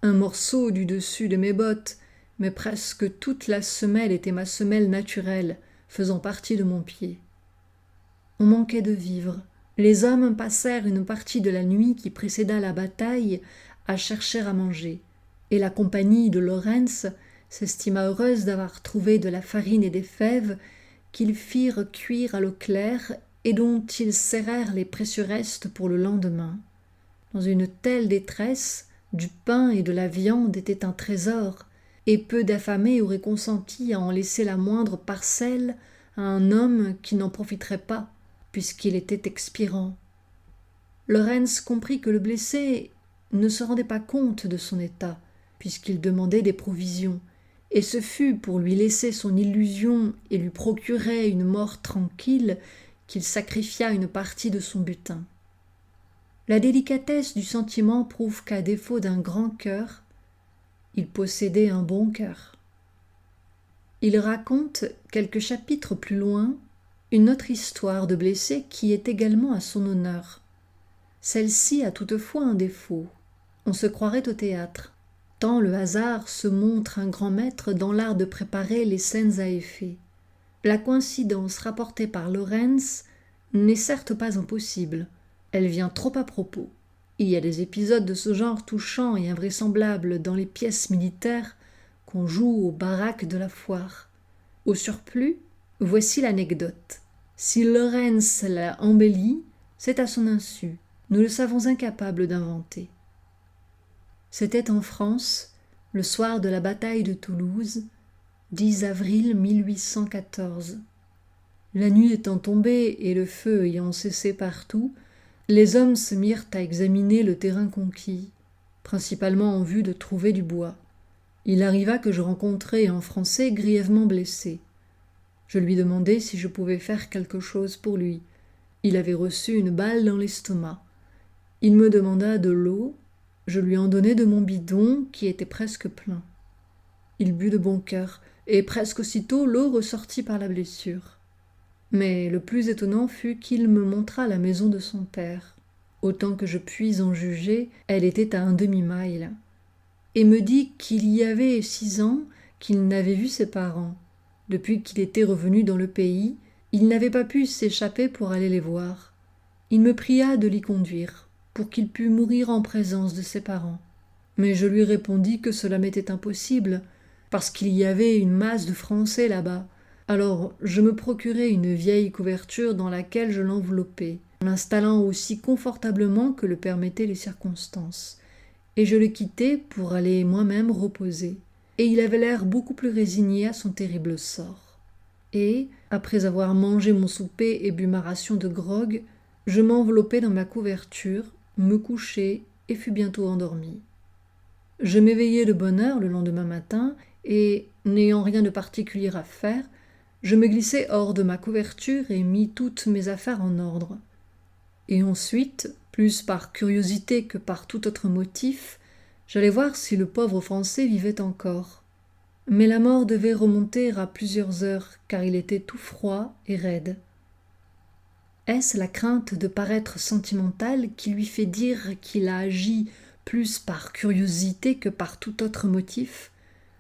un morceau du dessus de mes bottes, mais presque toute la semelle était ma semelle naturelle, faisant partie de mon pied. On manquait de vivres. Les hommes passèrent une partie de la nuit qui précéda la bataille à chercher à manger, et la compagnie de Lawrence s'estima heureuse d'avoir trouvé de la farine et des fèves qu'ils firent cuire à l'eau claire et dont ils serrèrent les précieux restes pour le lendemain. Dans une telle détresse, du pain et de la viande étaient un trésor, et peu d'affamés auraient consenti à en laisser la moindre parcelle à un homme qui n'en profiterait pas, puisqu'il était expirant. Lorentz comprit que le blessé ne se rendait pas compte de son état, puisqu'il demandait des provisions, et ce fut pour lui laisser son illusion et lui procurer une mort tranquille qu'il sacrifia une partie de son butin. La délicatesse du sentiment prouve qu'à défaut d'un grand cœur, il possédait un bon cœur. Il raconte, quelques chapitres plus loin, une autre histoire de blessé qui est également à son honneur. Celle-ci a toutefois un défaut. On se croirait au théâtre, tant le hasard se montre un grand maître dans l'art de préparer les scènes à effet. La coïncidence rapportée par Lorentz n'est certes pas impossible, elle vient trop à propos. Il y a des épisodes de ce genre touchants et invraisemblables dans les pièces militaires qu'on joue aux baraques de la foire. Au surplus, voici l'anecdote. Si Lorentz l'a embellie, c'est à son insu. Nous le savons incapable d'inventer. C'était en France, le soir de la bataille de Toulouse, 10 avril 1814. La nuit étant tombée et le feu ayant cessé partout, les hommes se mirent à examiner le terrain conquis, principalement en vue de trouver du bois. Il arriva que je rencontrai un Français grièvement blessé. Je lui demandai si je pouvais faire quelque chose pour lui. Il avait reçu une balle dans l'estomac. Il me demanda de l'eau, je lui en donnai de mon bidon qui était presque plein. Il but de bon cœur, et presque aussitôt l'eau ressortit par la blessure. Mais le plus étonnant fut qu'il me montra la maison de son père. Autant que je puis en juger, elle était à un demi-mille, et me dit qu'il y avait 6 ans qu'il n'avait vu ses parents. Depuis qu'il était revenu dans le pays, il n'avait pas pu s'échapper pour aller les voir. Il me pria de l'y conduire, pour qu'il pût mourir en présence de ses parents. Mais je lui répondis que cela m'était impossible, parce qu'il y avait une masse de Français là-bas. Alors je me procurai une vieille couverture dans laquelle je l'enveloppai, l'installant aussi confortablement que le permettaient les circonstances, et je le quittai pour aller moi-même reposer. Et il avait l'air beaucoup plus résigné à son terrible sort. Et, après avoir mangé mon souper et bu ma ration de grog, je m'enveloppai dans ma couverture, me couchai et fus bientôt endormi. Je m'éveillai de bonne heure le lendemain matin, et, n'ayant rien de particulier à faire, je me glissai hors de ma couverture et mis toutes mes affaires en ordre. Et ensuite, plus par curiosité que par tout autre motif, j'allais voir si le pauvre Français vivait encore. Mais la mort devait remonter à plusieurs heures, car il était tout froid et raide. Est-ce la crainte de paraître sentimental qui lui fait dire qu'il a agi plus par curiosité que par tout autre motif?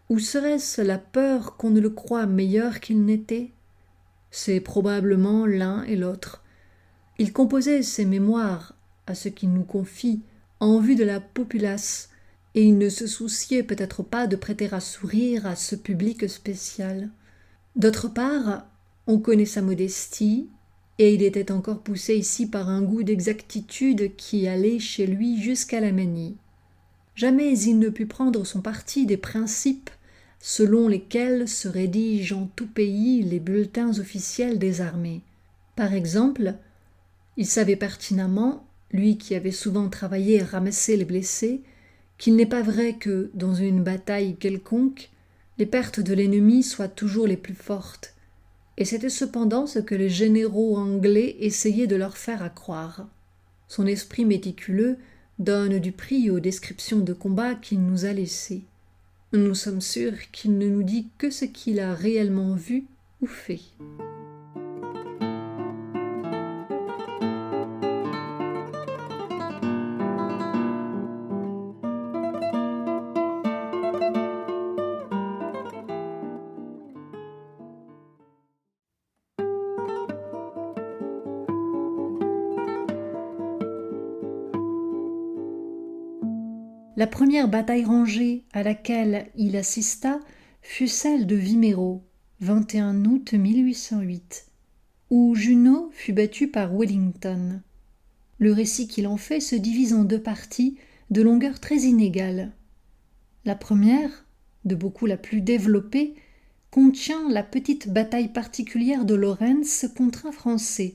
Ou serait-ce la peur qu'on ne le croie meilleur qu'il n'était? C'est probablement l'un et l'autre. Il composait ses mémoires, à ce qu'il nous confie, en vue de la populace, et il ne se souciait peut-être pas de prêter à sourire à ce public spécial. D'autre part, on connaît sa modestie, et il était encore poussé ici par un goût d'exactitude qui allait chez lui jusqu'à la manie. Jamais il ne put prendre son parti des principes selon lesquels se rédigent en tout pays les bulletins officiels des armées. Par exemple, il savait pertinemment, lui qui avait souvent travaillé à ramasser les blessés, qu'il n'est pas vrai que, dans une bataille quelconque, les pertes de l'ennemi soient toujours les plus fortes, et c'était cependant ce que les généraux anglais essayaient de leur faire accroire. Son esprit méticuleux donne du prix aux descriptions de combats qu'il nous a laissées. Nous sommes sûrs qu'il ne nous dit que ce qu'il a réellement vu ou fait. La première bataille rangée à laquelle il assista fut celle de Wimereux, 21 août 1808, où Junot fut battu par Wellington. Le récit qu'il en fait se divise en 2 parties de longueur très inégale. La première, de beaucoup la plus développée, contient la petite bataille particulière de Lorentz contre un Français.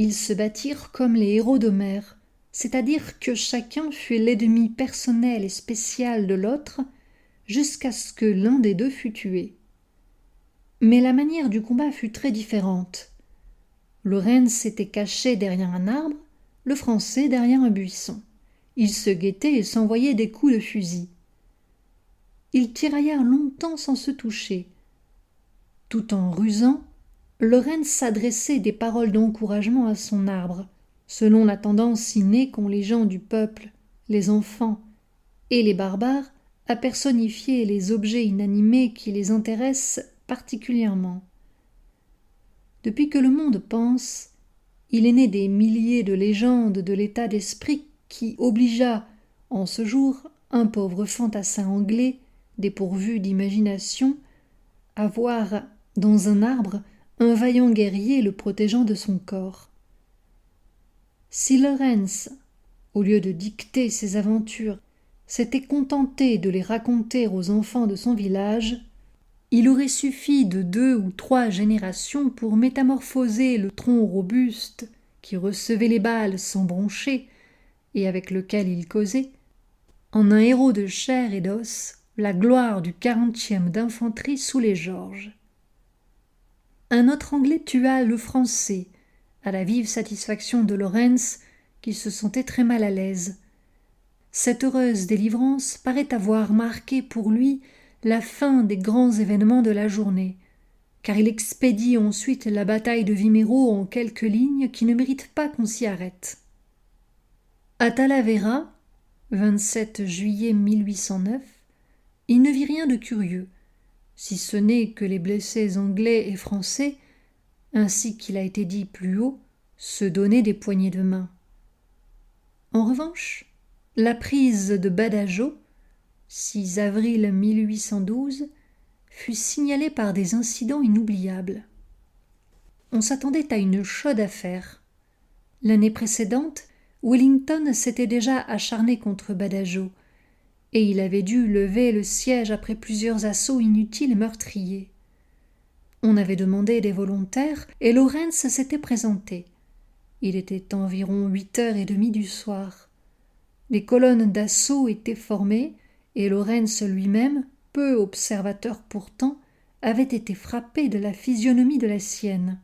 Ils se battirent comme les héros d'Homère, c'est-à-dire que chacun fut l'ennemi personnel et spécial de l'autre, jusqu'à ce que l'un des deux fût tué. Mais la manière du combat fut très différente. Lorentz s'était caché derrière un arbre, le Français derrière un buisson. Ils se guettaient et s'envoyaient des coups de fusil. Ils tiraillèrent longtemps sans se toucher. Tout en rusant, Lorentz s'adressait des paroles d'encouragement à son arbre, selon la tendance innée qu'ont les gens du peuple, les enfants et les barbares, à personnifier les objets inanimés qui les intéressent particulièrement. Depuis que le monde pense, il est né des milliers de légendes de l'état d'esprit qui obligea, en ce jour, un pauvre fantassin anglais, dépourvu d'imagination, à voir dans un arbre un vaillant guerrier le protégeant de son corps. Si Lorentz, au lieu de dicter ses aventures, s'était contenté de les raconter aux enfants de son village, il aurait suffi de 2 ou 3 générations pour métamorphoser le tronc robuste qui recevait les balles sans broncher et avec lequel il causait, en un héros de chair et d'os, la gloire du 40e d'infanterie sous les Georges. Un autre Anglais tua le Français, à la vive satisfaction de Lorentz, qui se sentait très mal à l'aise. Cette heureuse délivrance paraît avoir marqué pour lui la fin des grands événements de la journée, car il expédie ensuite la bataille de Vimeiro en quelques lignes qui ne méritent pas qu'on s'y arrête. À Talavera, 27 juillet 1809, il ne vit rien de curieux, si ce n'est que les blessés anglais et français, ainsi qu'il a été dit plus haut, se donnaient des poignées de main. En revanche, la prise de Badajoz, 6 avril 1812, fut signalée par des incidents inoubliables. On s'attendait à une chaude affaire. L'année précédente, Wellington s'était déjà acharné contre Badajoz, et il avait dû lever le siège après plusieurs assauts inutiles et meurtriers. On avait demandé des volontaires, et Lorentz s'était présenté. Il était environ 8h30 du soir. Les colonnes d'assaut étaient formées, et Lorentz lui-même, peu observateur pourtant, avait été frappé de la physionomie de la sienne.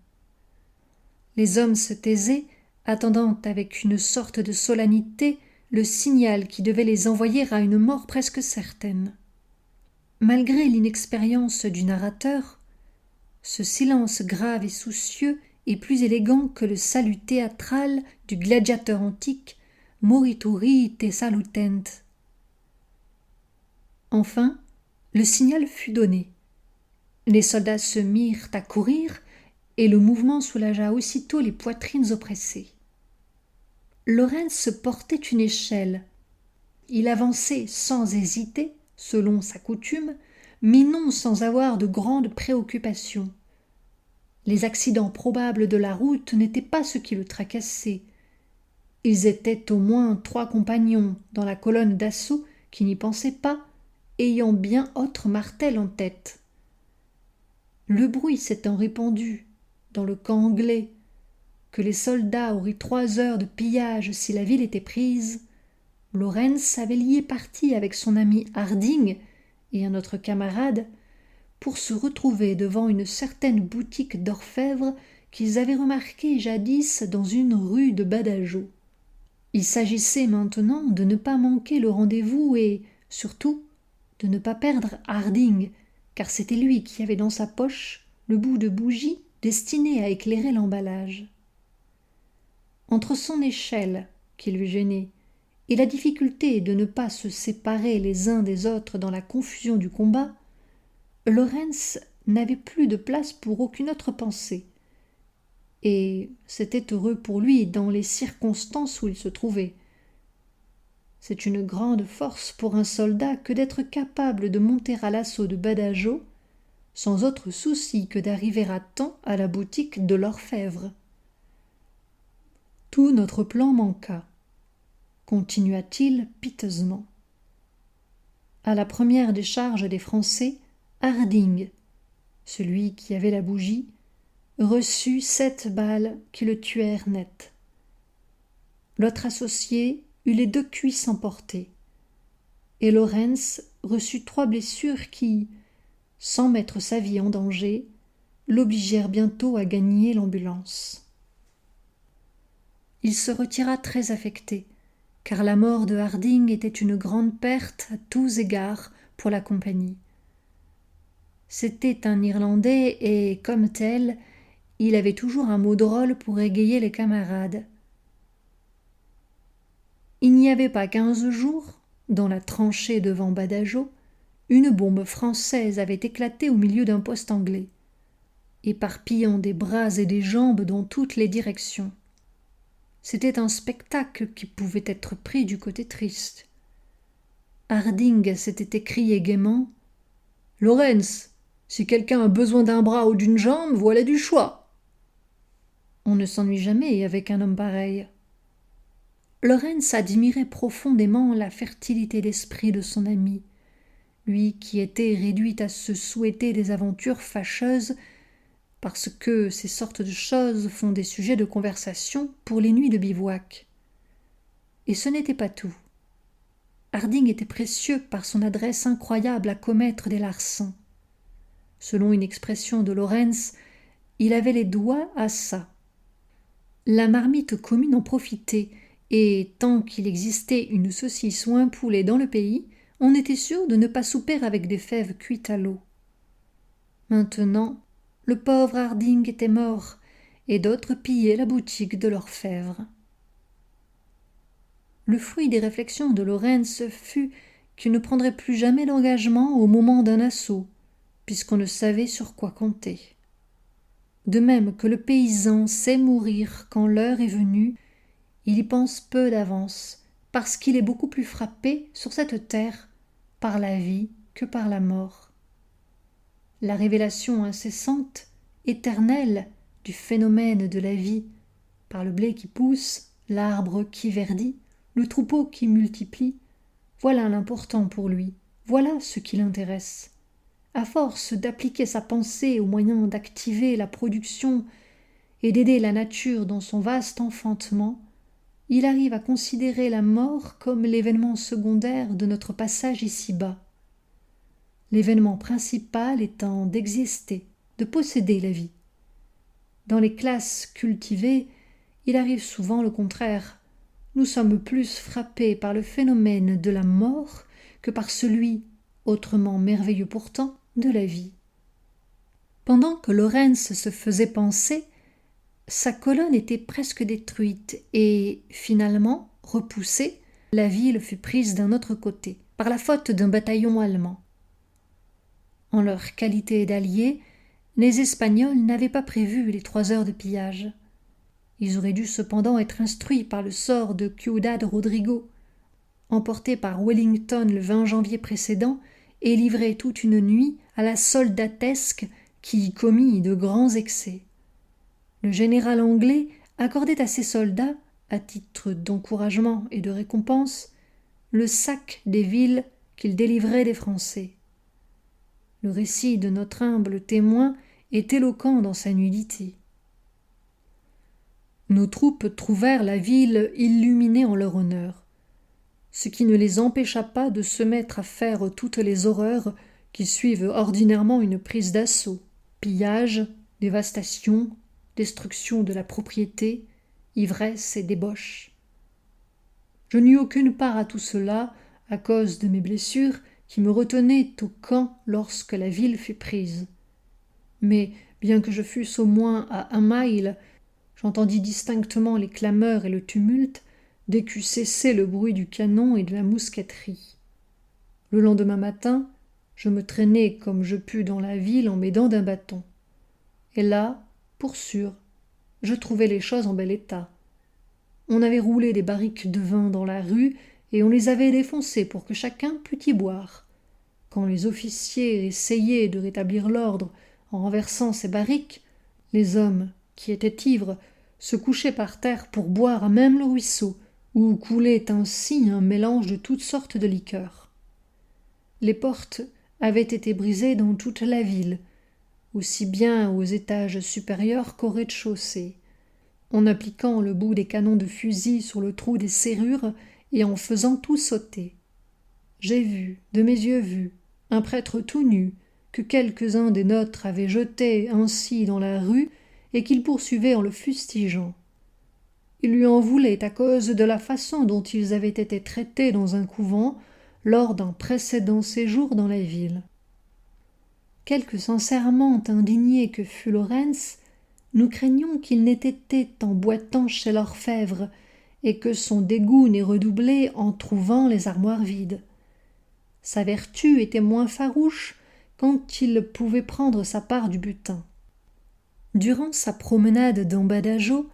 Les hommes se taisaient, attendant avec une sorte de solennité le signal qui devait les envoyer à une mort presque certaine. Malgré l'inexpérience du narrateur, ce silence grave et soucieux est plus élégant que le salut théâtral du gladiateur antique « Morituri te salutent ». Enfin, le signal fut donné. Les soldats se mirent à courir, et le mouvement soulagea aussitôt les poitrines oppressées. Lorentz portait une échelle. Il avançait sans hésiter, selon sa coutume, mais non sans avoir de grandes préoccupations. Les accidents probables de la route n'étaient pas ce qui le tracassait. Ils étaient au moins 3 compagnons dans la colonne d'assaut qui n'y pensaient pas, ayant bien autre martel en tête. Le bruit s'étant répandu dans le camp anglais, que les soldats auraient 3 heures de pillage si la ville était prise, Lorentz avait lié parti avec son ami Harding et un autre camarade pour se retrouver devant une certaine boutique d'orfèvre qu'ils avaient remarquée jadis dans une rue de Badajoz. Il s'agissait maintenant de ne pas manquer le rendez-vous et, surtout, de ne pas perdre Harding, car c'était lui qui avait dans sa poche le bout de bougie destiné à éclairer l'emballage. Entre son échelle, qui le gênait, et la difficulté de ne pas se séparer les uns des autres dans la confusion du combat, Lorentz n'avait plus de place pour aucune autre pensée. Et c'était heureux pour lui dans les circonstances où il se trouvait. C'est une grande force pour un soldat que d'être capable de monter à l'assaut de Badajoz sans autre souci que d'arriver à temps à la boutique de l'orfèvre. Tout notre plan manqua, continua-t-il piteusement. À la première décharge des Français, Harding, celui qui avait la bougie, reçut 7 balles qui le tuèrent net. L'autre associé eut les 2 cuisses emportées, et Lawrence reçut 3 blessures qui, sans mettre sa vie en danger, l'obligèrent bientôt à gagner l'ambulance. Il se retira très affecté, car la mort de Harding était une grande perte à tous égards pour la compagnie. C'était un Irlandais et, comme tel, il avait toujours un mot drôle pour égayer les camarades. Il n'y avait pas 15 jours, dans la tranchée devant Badajoz, une bombe française avait éclaté au milieu d'un poste anglais, éparpillant des bras et des jambes dans toutes les directions. C'était un spectacle qui pouvait être pris du côté triste. Harding s'était écrié gaiement « Lawrence, si quelqu'un a besoin d'un bras ou d'une jambe, voilà du choix !» On ne s'ennuie jamais avec un homme pareil. Lawrence admirait profondément la fertilité d'esprit de son ami, lui qui était réduit à se souhaiter des aventures fâcheuses, parce que ces sortes de choses font des sujets de conversation pour les nuits de bivouac. Et ce n'était pas tout. Harding était précieux par son adresse incroyable à commettre des larcins. Selon une expression de Lawrence, il avait les doigts à ça. La marmite commune en profitait, et tant qu'il existait une saucisse ou un poulet dans le pays, on était sûr de ne pas souper avec des fèves cuites à l'eau. Maintenant, le pauvre Harding était mort, et d'autres pillaient la boutique de l'orfèvre. Le fruit des réflexions de Lawrence fut qu'il ne prendrait plus jamais d'engagement au moment d'un assaut, puisqu'on ne savait sur quoi compter. De même que le paysan sait mourir quand l'heure est venue, il y pense peu d'avance, parce qu'il est beaucoup plus frappé sur cette terre par la vie que par la mort. La révélation incessante, éternelle, du phénomène de la vie, par le blé qui pousse, l'arbre qui verdit, le troupeau qui multiplie, voilà l'important pour lui, voilà ce qui l'intéresse. À force d'appliquer sa pensée au moyen d'activer la production et d'aider la nature dans son vaste enfantement, il arrive à considérer la mort comme l'événement secondaire de notre passage ici-bas. L'événement principal étant d'exister, de posséder la vie. Dans les classes cultivées, il arrive souvent le contraire. Nous sommes plus frappés par le phénomène de la mort que par celui, autrement merveilleux pourtant, de la vie. Pendant que Lawrence se faisait penser, sa colonne était presque détruite et, finalement, repoussée, la ville fut prise d'un autre côté, par la faute d'un bataillon allemand. En leur qualité d'alliés, les Espagnols n'avaient pas prévu les 3 heures de pillage. Ils auraient dû cependant être instruits par le sort de Ciudad Rodrigo, emporté par Wellington le 20 janvier précédent et livré toute une nuit à la soldatesque qui y commit de grands excès. Le général anglais accordait à ses soldats, à titre d'encouragement et de récompense, le sac des villes qu'il délivrait des Français. Le récit de notre humble témoin est éloquent dans sa nudité. Nos troupes trouvèrent la ville illuminée en leur honneur, ce qui ne les empêcha pas de se mettre à faire toutes les horreurs qui suivent ordinairement une prise d'assaut: pillage, dévastation, destruction de la propriété, ivresse et débauche. Je n'eus aucune part à tout cela à cause de mes blessures qui me retenaient au camp lorsque la ville fut prise. Mais, bien que je fusse au moins à 1 mille, j'entendis distinctement les clameurs et le tumulte dès qu'eut cessé le bruit du canon et de la mousqueterie. Le lendemain matin, je me traînai comme je pus dans la ville en m'aidant d'un bâton. Et là, pour sûr, je trouvai les choses en bel état. On avait roulé des barriques de vin dans la rue et on les avait défoncées pour que chacun pût y boire. Quand les officiers essayaient de rétablir l'ordre en renversant ces barriques, les hommes, qui étaient ivres, se couchaient par terre pour boire à même le ruisseau, où coulait ainsi un mélange de toutes sortes de liqueurs. Les portes avaient été brisées dans toute la ville, aussi bien aux étages supérieurs qu'au rez-de-chaussée, en appliquant le bout des canons de fusil sur le trou des serrures et en faisant tout sauter. J'ai vu, de mes yeux vus, un prêtre tout nu, que quelques-uns des nôtres avaient jeté ainsi dans la rue et qu'ils poursuivaient en le fustigeant. Ils lui en voulaient à cause de la façon dont ils avaient été traités dans un couvent lors d'un précédent séjour dans la ville. Quelque sincèrement indigné que fût Lawrence, nous craignons qu'il n'ait été en boitant chez l'orfèvre et que son dégoût n'ait redoublé en trouvant les armoires vides. Sa vertu était moins farouche quand il pouvait prendre sa part du butin. Durant sa promenade dans Badajoz,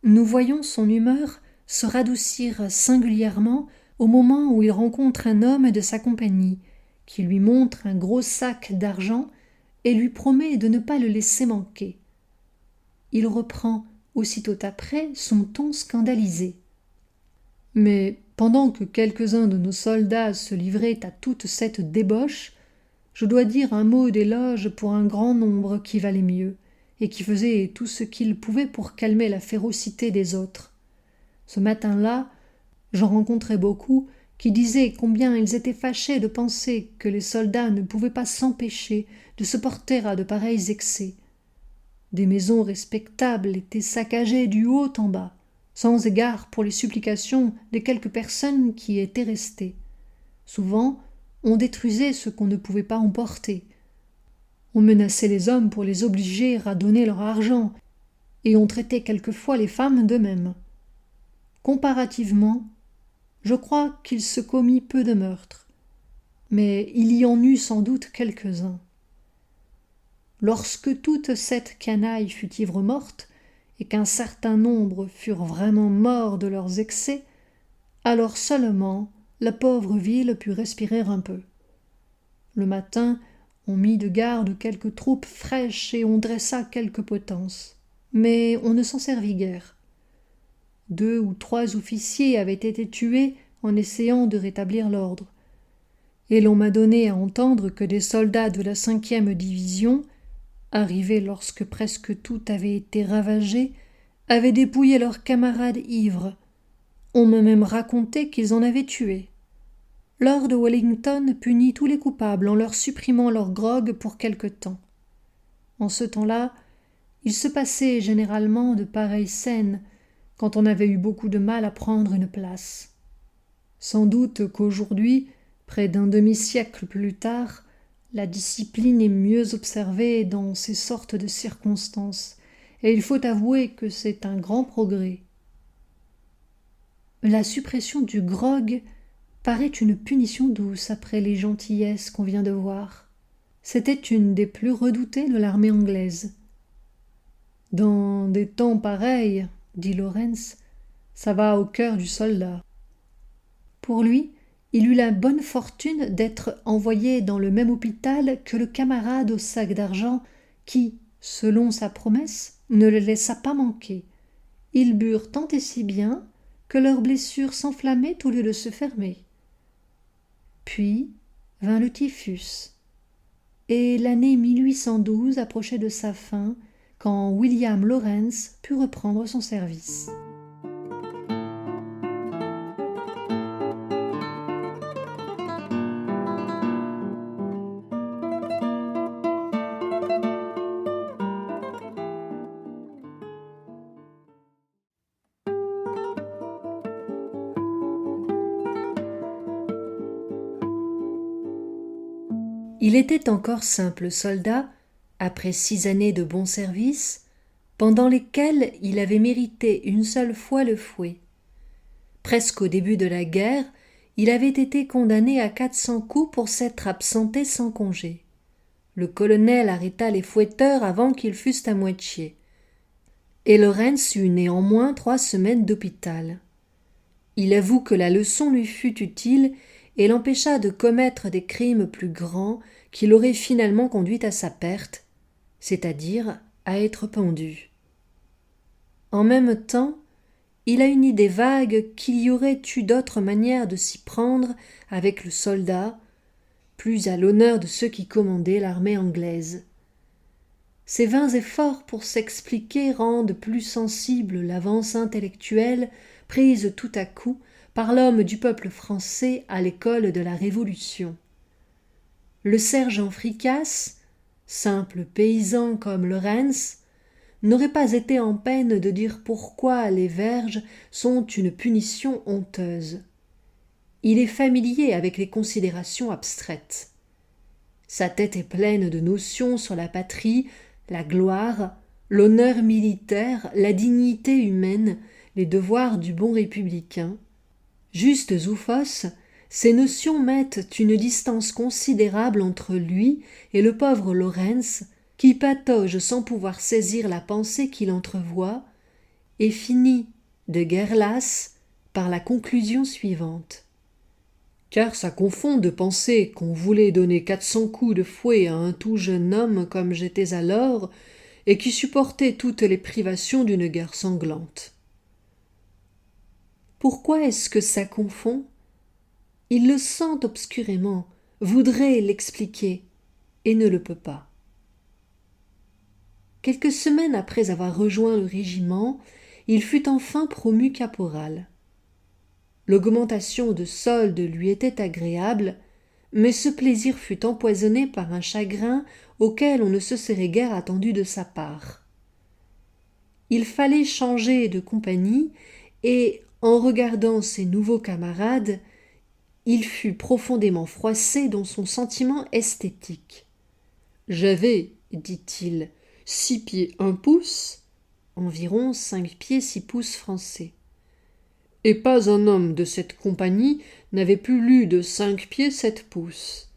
nous voyons son humeur se radoucir singulièrement au moment où il rencontre un homme de sa compagnie, qui lui montre un gros sac d'argent et lui promet de ne pas le laisser manquer. Il reprend aussitôt après son ton scandalisé. Mais pendant que quelques-uns de nos soldats se livraient à toute cette débauche, je dois dire un mot d'éloge pour un grand nombre qui valait mieux, et qui faisait tout ce qu'il pouvait pour calmer la férocité des autres. Ce matin-là, j'en rencontrai beaucoup qui disaient combien ils étaient fâchés de penser que les soldats ne pouvaient pas s'empêcher de se porter à de pareils excès. Des maisons respectables étaient saccagées du haut en bas, sans égard pour les supplications de quelques personnes qui y étaient restées. Souvent, on détruisait ce qu'on ne pouvait pas emporter. On menaçait les hommes pour les obliger à donner leur argent, et on traitait quelquefois les femmes de même. Comparativement, je crois qu'il se commit peu de meurtres, mais il y en eut sans doute quelques-uns. Lorsque toute cette canaille fut ivre-morte, et qu'un certain nombre furent vraiment morts de leurs excès, alors seulement la pauvre ville put respirer un peu. Le matin, on mit de garde quelques troupes fraîches et on dressa quelques potences, mais on ne s'en servit guère. 2 ou 3 officiers avaient été tués en essayant de rétablir l'ordre, et l'on m'a donné à entendre que des soldats de la 5e division, arrivés lorsque presque tout avait été ravagé, avaient dépouillé leurs camarades ivres. On m'a même raconté qu'ils en avaient tué. Lord Wellington punit tous les coupables en leur supprimant leur grog pour quelque temps. En ce temps-là, il se passait généralement de pareilles scènes quand on avait eu beaucoup de mal à prendre une place. Sans doute qu'aujourd'hui, près d'un demi-siècle plus tard, la discipline est mieux observée dans ces sortes de circonstances, et il faut avouer que c'est un grand progrès. La suppression du grog paraît une punition douce après les gentillesses qu'on vient de voir. C'était une des plus redoutées de l'armée anglaise. Dans des temps pareils, dit Lawrence, ça va au cœur du soldat. Pour lui, il eut la bonne fortune d'être envoyé dans le même hôpital que le camarade au sac d'argent qui, selon sa promesse, ne le laissa pas manquer. Ils burent tant et si bien que leurs blessures s'enflammaient au lieu de se fermer. Puis vint le typhus, et l'année 1812 approchait de sa fin quand William Lawrence put reprendre son service. Il était encore simple soldat, après 6 années de bon service, pendant lesquelles il avait mérité une seule fois le fouet. Presque au début de la guerre, il avait été condamné à 400 coups pour s'être absenté sans congé. Le colonel arrêta les fouetteurs avant qu'ils fussent à moitié. Et Lawrence eut néanmoins 3 semaines d'hôpital. Il avoue que la leçon lui fut utile et l'empêcha de commettre des crimes plus grands qui l'auraient finalement conduit à sa perte, c'est-à-dire à être pendu. En même temps, il a une idée vague qu'il y aurait eu d'autres manières de s'y prendre avec le soldat, plus à l'honneur de ceux qui commandaient l'armée anglaise. Ses vains efforts pour s'expliquer rendent plus sensible l'avance intellectuelle prise tout à coup par l'homme du peuple français à l'école de la Révolution. Le sergent Fricasse, simple paysan comme Lorentz, n'aurait pas été en peine de dire pourquoi les verges sont une punition honteuse. Il est familier avec les considérations abstraites. Sa tête est pleine de notions sur la patrie, la gloire, l'honneur militaire, la dignité humaine, les devoirs du bon républicain. Justes ou fausses, ces notions mettent une distance considérable entre lui et le pauvre Lorentz, qui patauge sans pouvoir saisir la pensée qu'il entrevoit, et finit, de guerre lasse, par la conclusion suivante. Car ça confond de penser qu'on voulait donner 400 coups de fouet à un tout jeune homme comme j'étais alors, et qui supportait toutes les privations d'une guerre sanglante. Pourquoi est-ce que ça confond ? Il le sent obscurément, voudrait l'expliquer, et ne le peut pas. Quelques semaines après avoir rejoint le régiment, il fut enfin promu caporal. L'augmentation de solde lui était agréable, mais ce plaisir fut empoisonné par un chagrin auquel on ne se serait guère attendu de sa part. Il fallait changer de compagnie, et, en regardant ses nouveaux camarades, il fut profondément froissé dans son sentiment esthétique. « J'avais, dit-il, 6 pieds 1 pouce, environ 5 pieds 6 pouces français. Et pas un homme de cette compagnie n'avait plus de 5 pieds 7 pouces,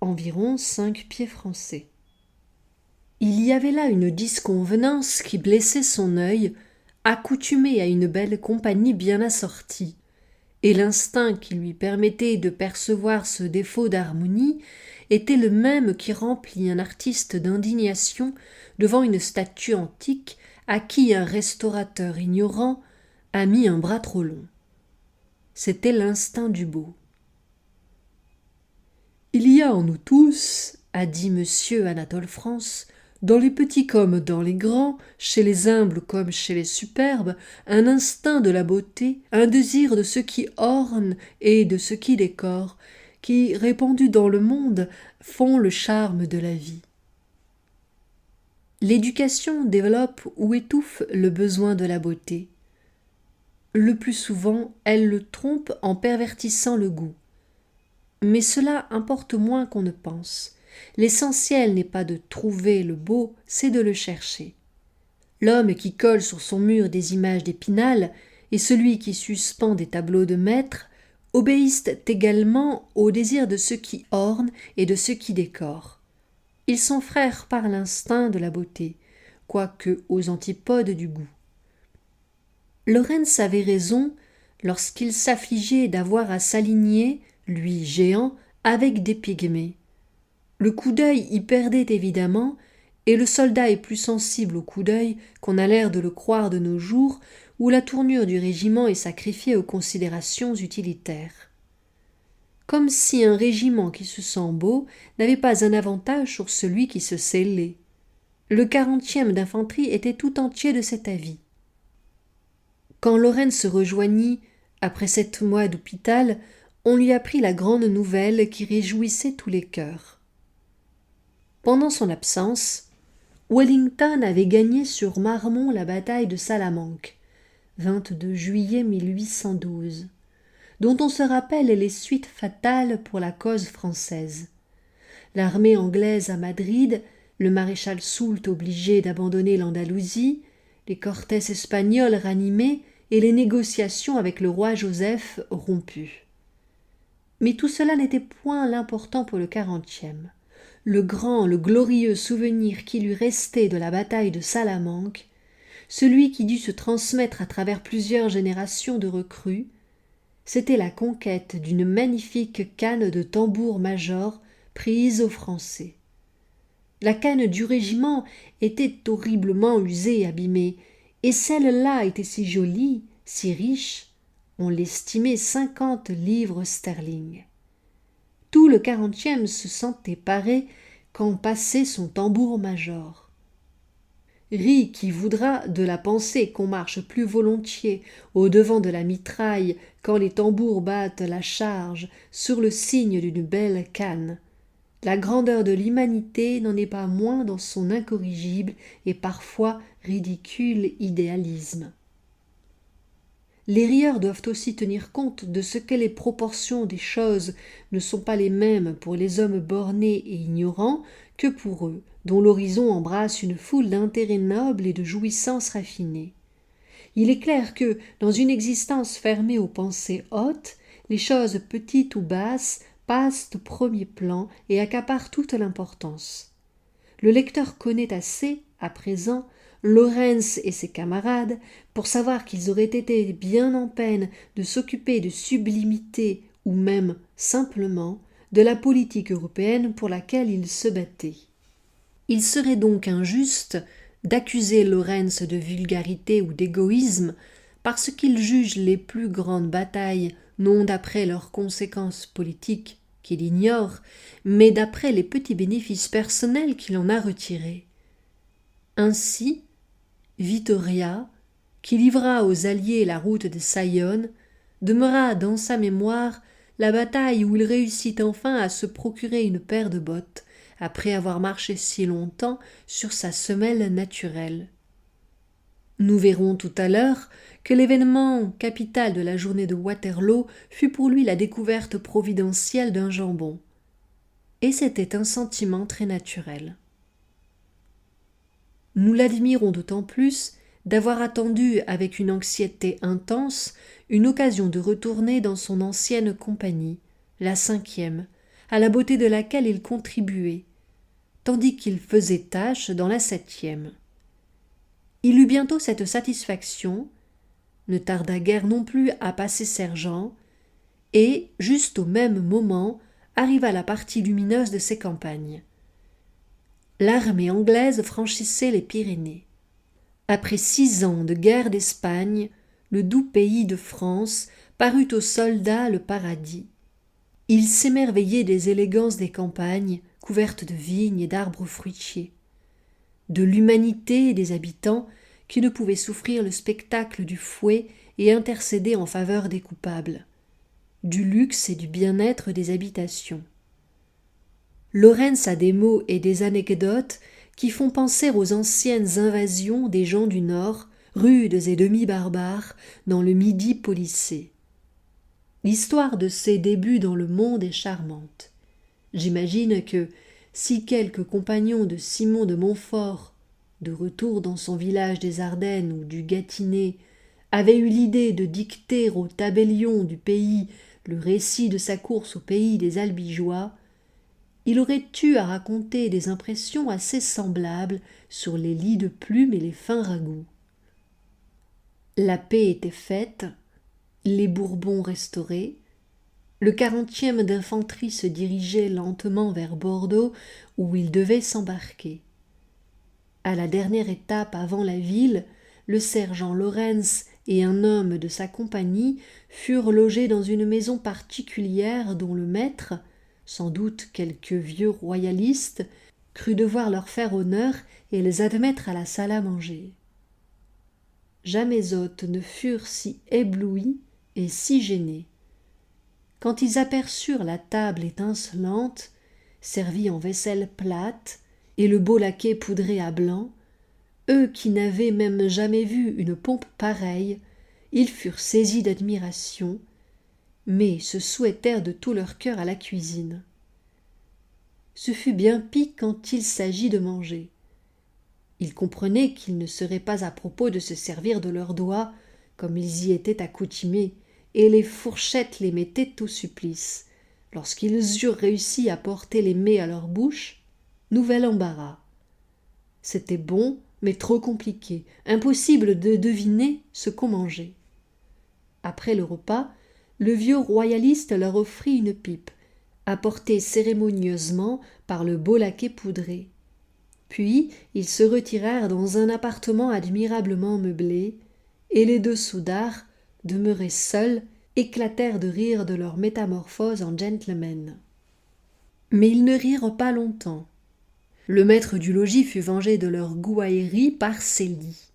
environ 5 pieds français. » Il y avait là une disconvenance qui blessait son œil, accoutumé à une belle compagnie bien assortie, et l'instinct qui lui permettait de percevoir ce défaut d'harmonie était le même qui remplit un artiste d'indignation devant une statue antique à qui un restaurateur ignorant a mis un bras trop long. C'était l'instinct du beau. « Il y a en nous tous, a dit monsieur Anatole France, dans les petits comme dans les grands, chez les humbles comme chez les superbes, un instinct de la beauté, un désir de ce qui orne et de ce qui décore, qui, répandus dans le monde, font le charme de la vie. L'éducation développe ou étouffe le besoin de la beauté. Le plus souvent, elle le trompe en pervertissant le goût. Mais cela importe moins qu'on ne pense. L'essentiel n'est pas de trouver le beau, c'est de le chercher. L'homme qui colle sur son mur des images d'Épinal et celui qui suspend des tableaux de maître obéissent également au désir de ceux qui ornent et de ceux qui décorent. Ils sont frères par l'instinct de la beauté, quoique aux antipodes du goût. Lorentz avait raison lorsqu'il s'affligeait d'avoir à s'aligner, lui géant, avec des pygmées. Le coup d'œil y perdait évidemment, et le soldat est plus sensible au coup d'œil qu'on a l'air de le croire de nos jours, où la tournure du régiment est sacrifiée aux considérations utilitaires. Comme si un régiment qui se sent beau n'avait pas un avantage sur celui qui se sait laid. Le 40e d'infanterie était tout entier de cet avis. Quand Lorentz se rejoignit, après 7 mois d'hôpital, on lui apprit la grande nouvelle qui réjouissait tous les cœurs. Pendant son absence, Wellington avait gagné sur Marmont la bataille de Salamanque, 22 juillet 1812, dont on se rappelle les suites fatales pour la cause française. L'armée anglaise à Madrid, le maréchal Soult obligé d'abandonner l'Andalousie, les Cortes espagnols ranimés et les négociations avec le roi Joseph rompues. Mais tout cela n'était point l'important pour le 40e. Le grand, le glorieux souvenir qui lui restait de la bataille de Salamanque, celui qui dut se transmettre à travers plusieurs générations de recrues, c'était la conquête d'une magnifique canne de tambour-major prise aux Français. La canne du régiment était horriblement usée et abîmée, et celle-là était si jolie, si riche, on l'estimait 50 livres sterling. Tout le 40e se sentait paré quand passait son tambour-major. rit qui voudra de la pensée qu'on marche plus volontiers au-devant de la mitraille quand les tambours battent la charge sur le signe d'une belle canne. La grandeur de l'humanité n'en est pas moins dans son incorrigible et parfois ridicule idéalisme. Les rieurs doivent aussi tenir compte de ce que les proportions des choses ne sont pas les mêmes pour les hommes bornés et ignorants que pour eux, dont l'horizon embrasse une foule d'intérêts nobles et de jouissances raffinées. Il est clair que, dans une existence fermée aux pensées hautes, les choses petites ou basses passent au premier plan et accaparent toute l'importance. Le lecteur connaît assez, à présent, Lorentz et ses camarades pour savoir qu'ils auraient été bien en peine de s'occuper de sublimité ou même, simplement, de la politique européenne pour laquelle ils se battaient. Il serait donc injuste d'accuser Lorentz de vulgarité ou d'égoïsme parce qu'il juge les plus grandes batailles non d'après leurs conséquences politiques qu'il ignore, mais d'après les petits bénéfices personnels qu'il en a retirés. Ainsi, Vittoria, qui livra aux Alliés la route de Sayonne, demeura dans sa mémoire la bataille où il réussit enfin à se procurer une paire de bottes, après avoir marché si longtemps sur sa semelle naturelle. Nous verrons tout à l'heure que l'événement capital de la journée de Waterloo fut pour lui la découverte providentielle d'un jambon. Et c'était un sentiment très naturel. Nous l'admirons d'autant plus d'avoir attendu avec une anxiété intense une occasion de retourner dans son ancienne compagnie, la 5e, à la beauté de laquelle il contribuait, tandis qu'il faisait tâche dans la 7e. Il eut bientôt cette satisfaction, ne tarda guère non plus à passer sergent, et, juste au même moment, arriva la partie lumineuse de ses campagnes. L'armée anglaise franchissait les Pyrénées. Après 6 ans de guerre d'Espagne, le doux pays de France parut aux soldats le paradis. Ils s'émerveillaient des élégances des campagnes, couvertes de vignes et d'arbres fruitiers, de l'humanité des habitants qui ne pouvaient souffrir le spectacle du fouet et intercéder en faveur des coupables, du luxe et du bien-être des habitations. Lorentz a des mots et des anecdotes qui font penser aux anciennes invasions des gens du Nord, rudes et demi-barbares, dans le Midi policé. L'histoire de ses débuts dans le monde est charmante. J'imagine que, si quelques compagnons de Simon de Montfort, de retour dans son village des Ardennes ou du Gâtinais, avaient eu l'idée de dicter au tabellion du pays le récit de sa course au pays des Albigeois, il aurait eu à raconter des impressions assez semblables sur les lits de plumes et les fins ragoûts. La paix était faite, les Bourbons restaurés, le 40e d'infanterie se dirigeait lentement vers Bordeaux où il devait s'embarquer. À la dernière étape avant la ville, le sergent Lorentz et un homme de sa compagnie furent logés dans une maison particulière dont le maître, sans doute quelque vieux royaliste, crut devoir leur faire honneur et les admettre à la salle à manger. Jamais hôtes ne furent si éblouis et si gênés. Quand ils aperçurent la table étincelante, servie en vaisselle plate, et le beau laquais poudré à blanc, eux qui n'avaient même jamais vu une pompe pareille, ils furent saisis d'admiration, mais se souhaitèrent de tout leur cœur à la cuisine. Ce fut bien pis quand il s'agit de manger. Ils comprenaient qu'il ne serait pas à propos de se servir de leurs doigts, comme ils y étaient accoutumés, et les fourchettes les mettaient au supplice. Lorsqu'ils eurent réussi à porter les mets à leur bouche, nouvel embarras. C'était bon, mais trop compliqué, impossible de deviner ce qu'on mangeait. Après le repas, le vieux royaliste leur offrit une pipe, apportée cérémonieusement par le beau laquais poudré. Puis ils se retirèrent dans un appartement admirablement meublé, et les 2 soudards, demeurés seuls, éclatèrent de rire de leur métamorphose en gentlemen. Mais ils ne rirent pas longtemps. Le maître du logis fut vengé de leur gouaillerie par ses lits.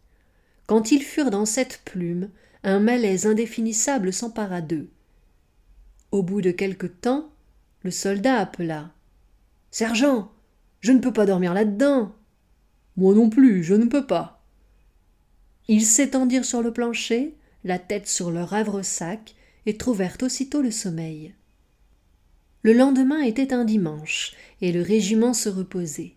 Quand ils furent dans cette plume, un malaise indéfinissable s'empara d'eux. Au bout de quelque temps, le soldat appela. « Sergent, je ne peux pas dormir là-dedans. »« Moi non plus, je ne peux pas. » Ils s'étendirent sur le plancher, la tête sur leur havresac, et trouvèrent aussitôt le sommeil. Le lendemain était un dimanche, et le régiment se reposait.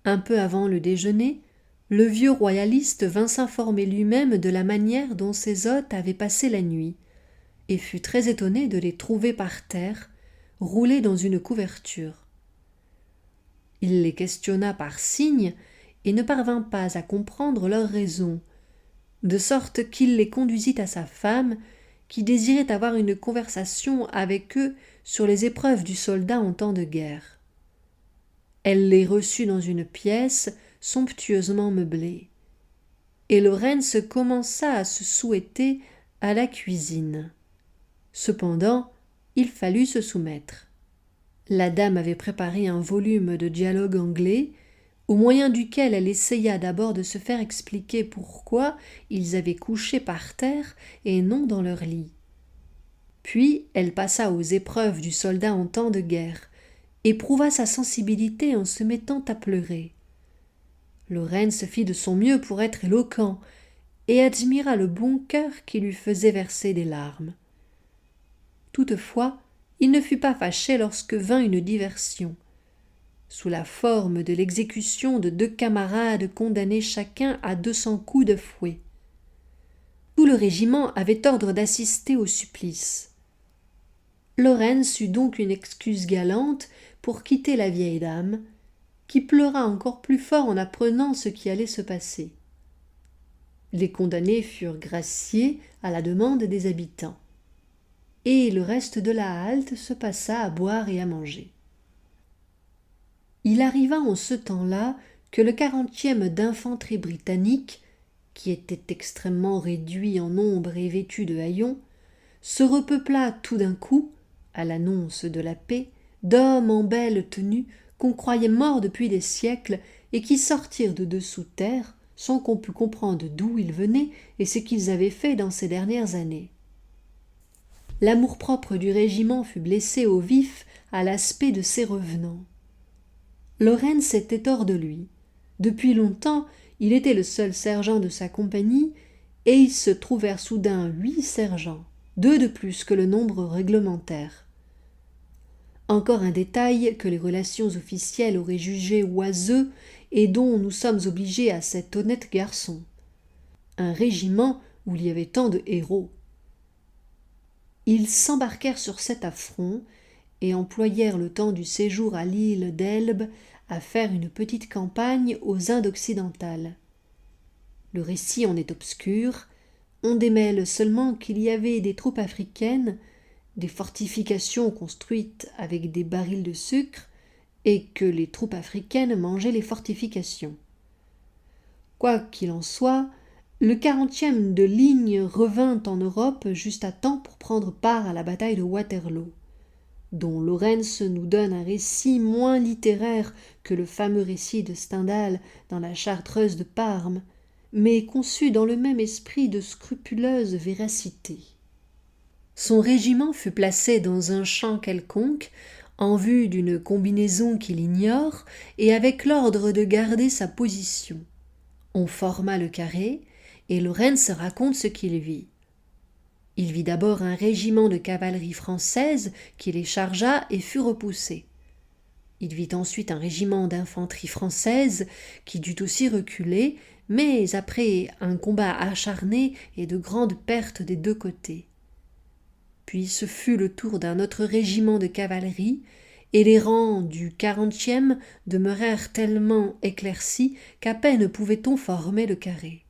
Un peu avant le déjeuner, le vieux royaliste vint s'informer lui-même de la manière dont ses hôtes avaient passé la nuit, et fut très étonné de les trouver par terre, roulés dans une couverture. Il les questionna par signes et ne parvint pas à comprendre leurs raisons, de sorte qu'il les conduisit à sa femme, qui désirait avoir une conversation avec eux sur les épreuves du soldat en temps de guerre. Elle les reçut dans une pièce somptueusement meublée, et Lorentz commença à se souhaiter à la cuisine. Cependant, il fallut se soumettre. La dame avait préparé un volume de dialogue anglais, au moyen duquel elle essaya d'abord de se faire expliquer pourquoi ils avaient couché par terre et non dans leur lit. Puis elle passa aux épreuves du soldat en temps de guerre, et prouva sa sensibilité en se mettant à pleurer. Lorentz fit de son mieux pour être éloquent, et admira le bon cœur qui lui faisait verser des larmes. Toutefois, il ne fut pas fâché lorsque vint une diversion, sous la forme de l'exécution de 2 camarades condamnés chacun à 200 coups de fouet. Tout le régiment avait ordre d'assister au supplice. Lorentz eut donc une excuse galante pour quitter la vieille dame, qui pleura encore plus fort en apprenant ce qui allait se passer. Les condamnés furent graciés à la demande des habitants, et le reste de la halte se passa à boire et à manger. Il arriva en ce temps-là que le 40e d'infanterie britannique, qui était extrêmement réduit en nombre et vêtu de haillons, se repeupla tout d'un coup, à l'annonce de la paix, d'hommes en belle tenue qu'on croyait morts depuis des siècles et qui sortirent de dessous terre sans qu'on pût comprendre d'où ils venaient et ce qu'ils avaient fait dans ces dernières années. L'amour-propre du régiment fut blessé au vif à l'aspect de ces revenants. Lorentz était hors de lui. Depuis longtemps, il était le seul sergent de sa compagnie, et ils se trouvèrent soudain 8 sergents, 2 de plus que le nombre réglementaire. Encore un détail que les relations officielles auraient jugé oiseux et dont nous sommes obligés à cet honnête garçon. Un régiment où il y avait tant de héros. Ils s'embarquèrent sur cet affront et employèrent le temps du séjour à l'île d'Elbe à faire une petite campagne aux Indes occidentales. Le récit en est obscur, on démêle seulement qu'il y avait des troupes africaines, des fortifications construites avec des barils de sucre, et que les troupes africaines mangeaient les fortifications. Quoi qu'il en soit, le 40e de ligne revint en Europe juste à temps pour prendre part à la bataille de Waterloo, dont Lorentz nous donne un récit moins littéraire que le fameux récit de Stendhal dans la Chartreuse de Parme, mais conçu dans le même esprit de scrupuleuse véracité. Son régiment fut placé dans un champ quelconque, en vue d'une combinaison qu'il ignore, et avec l'ordre de garder sa position. On forma le carré, et Lorentz raconte ce qu'il vit. Il vit d'abord un régiment de cavalerie française qui les chargea et fut repoussé. Il vit ensuite un régiment d'infanterie française qui dut aussi reculer, mais après un combat acharné et de grandes pertes des 2 côtés. Puis ce fut le tour d'un autre régiment de cavalerie, et les rangs du 40e demeurèrent tellement éclaircis qu'à peine pouvait-on former le carré.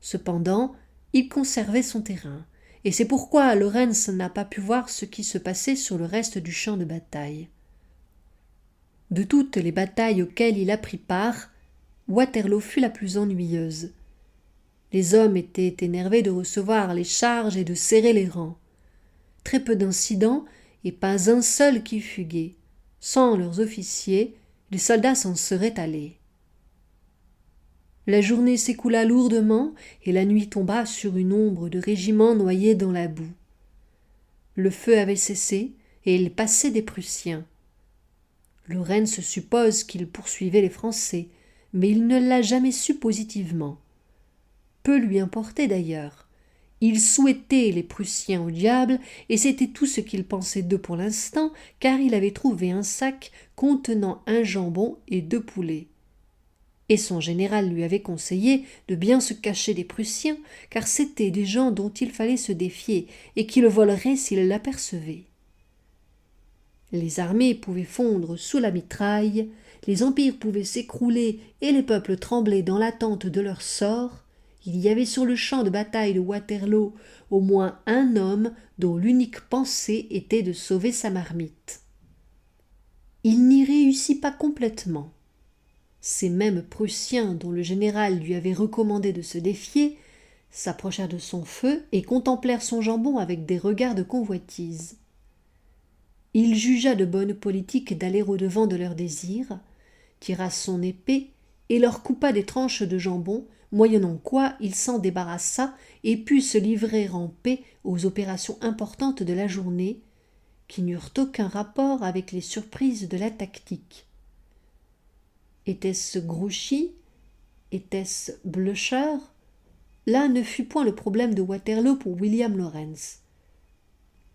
Cependant, il conservait son terrain, et c'est pourquoi Lorentz n'a pas pu voir ce qui se passait sur le reste du champ de bataille. De toutes les batailles auxquelles il a pris part, Waterloo fut la plus ennuyeuse. Les hommes étaient énervés de recevoir les charges et de serrer les rangs. Très peu d'incidents et pas un seul qui fut gai. Sans leurs officiers, les soldats s'en seraient allés. La journée s'écoula lourdement et la nuit tomba sur une ombre de régiments noyés dans la boue. Le feu avait cessé et il passait des Prussiens. Lorentz suppose qu'il poursuivait les Français, mais il ne l'a jamais su positivement. Peu lui importait d'ailleurs. Il souhaitait les Prussiens au diable, et c'était tout ce qu'il pensait d'eux pour l'instant, car il avait trouvé un sac contenant un jambon et 2 poulets. Et son général lui avait conseillé de bien se cacher des Prussiens, car c'étaient des gens dont il fallait se défier, et qui le voleraient s'ils l'apercevaient. Les armées pouvaient fondre sous la mitraille, les empires pouvaient s'écrouler et les peuples tremblaient dans l'attente de leur sort. Il y avait sur le champ de bataille de Waterloo au moins un homme dont l'unique pensée était de sauver sa marmite. Il n'y réussit pas complètement. Ces mêmes Prussiens dont le général lui avait recommandé de se défier s'approchèrent de son feu et contemplèrent son jambon avec des regards de convoitise. Il jugea de bonne politique d'aller au-devant de leurs désirs, tira son épée et leur coupa des tranches de jambon, moyennant quoi il s'en débarrassa et put se livrer en paix aux opérations importantes de la journée, qui n'eurent aucun rapport avec les surprises de la tactique. Était-ce Grouchy? Était-ce Blücher? Là ne fut point le problème de Waterloo pour William Lawrence.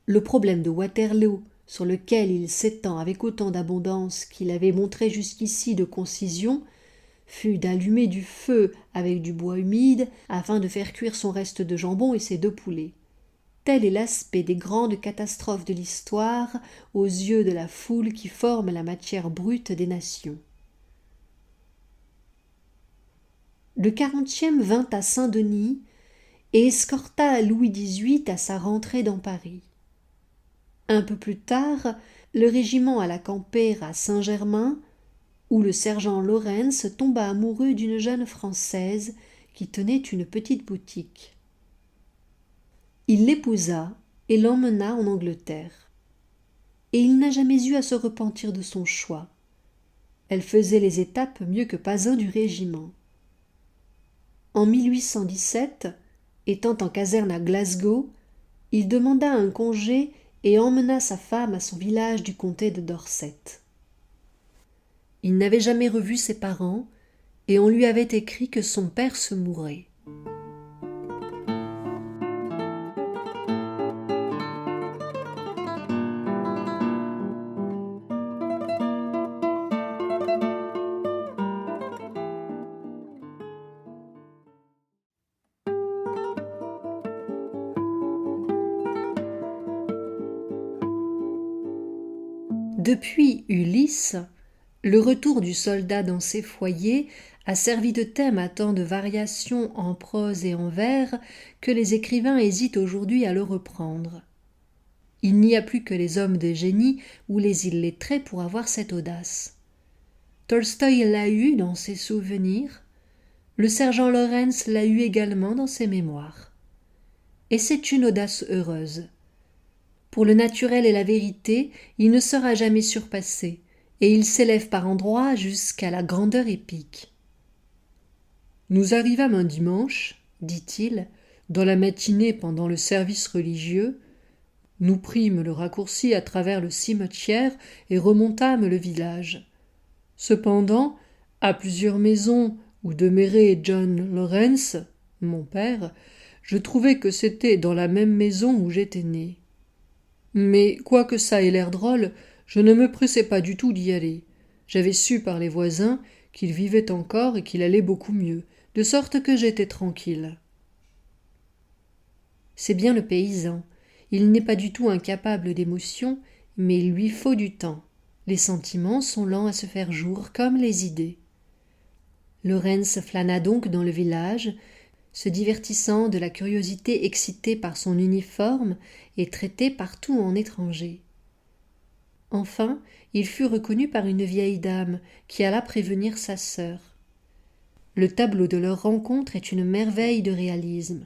Le problème de Waterloo, sur lequel il s'étend avec autant d'abondance qu'il avait montré jusqu'ici de concision, fut d'allumer du feu avec du bois humide afin de faire cuire son reste de jambon et ses 2 poulets. Tel est l'aspect des grandes catastrophes de l'histoire aux yeux de la foule qui forme la matière brute des nations. Le 40e vint à Saint-Denis et escorta Louis XVIII à sa rentrée dans Paris. Un peu plus tard, le régiment alla camper à Saint-Germain, où le sergent Lawrence tomba amoureux d'une jeune Française qui tenait une petite boutique. Il l'épousa et l'emmena en Angleterre. Et il n'a jamais eu à se repentir de son choix. Elle faisait les étapes mieux que pas un du régiment. En 1817, étant en caserne à Glasgow, il demanda un congé et emmena sa femme à son village du comté de Dorset. Il n'avait jamais revu ses parents, et on lui avait écrit que son père se mourait. Depuis Ulysse, le retour du soldat dans ses foyers a servi de thème à tant de variations en prose et en vers que les écrivains hésitent aujourd'hui à le reprendre. Il n'y a plus que les hommes de génie ou les illettrés pour avoir cette audace. Tolstoï l'a eu dans ses souvenirs, le sergent Lawrence l'a eu également dans ses mémoires. Et c'est une audace heureuse. Pour le naturel et la vérité, il ne sera jamais surpassé, et il s'élève par endroits jusqu'à la grandeur épique. Nous arrivâmes un dimanche, dit-il, dans la matinée pendant le service religieux. Nous prîmes le raccourci à travers le cimetière et remontâmes le village. Cependant, à plusieurs maisons où demeurait John Lawrence, mon père, je trouvai que c'était dans la même maison où j'étais né. Mais, quoique ça ait l'air drôle, je ne me pressais pas du tout d'y aller. J'avais su par les voisins qu'il vivait encore et qu'il allait beaucoup mieux, de sorte que j'étais tranquille. C'est bien le paysan. Il n'est pas du tout incapable d'émotion, mais il lui faut du temps. Les sentiments sont lents à se faire jour comme les idées. Lawrence flâna donc dans le village, se divertissant de la curiosité excitée par son uniforme et traité partout en étranger. Enfin, il fut reconnu par une vieille dame qui alla prévenir sa sœur. Le tableau de leur rencontre est une merveille de réalisme.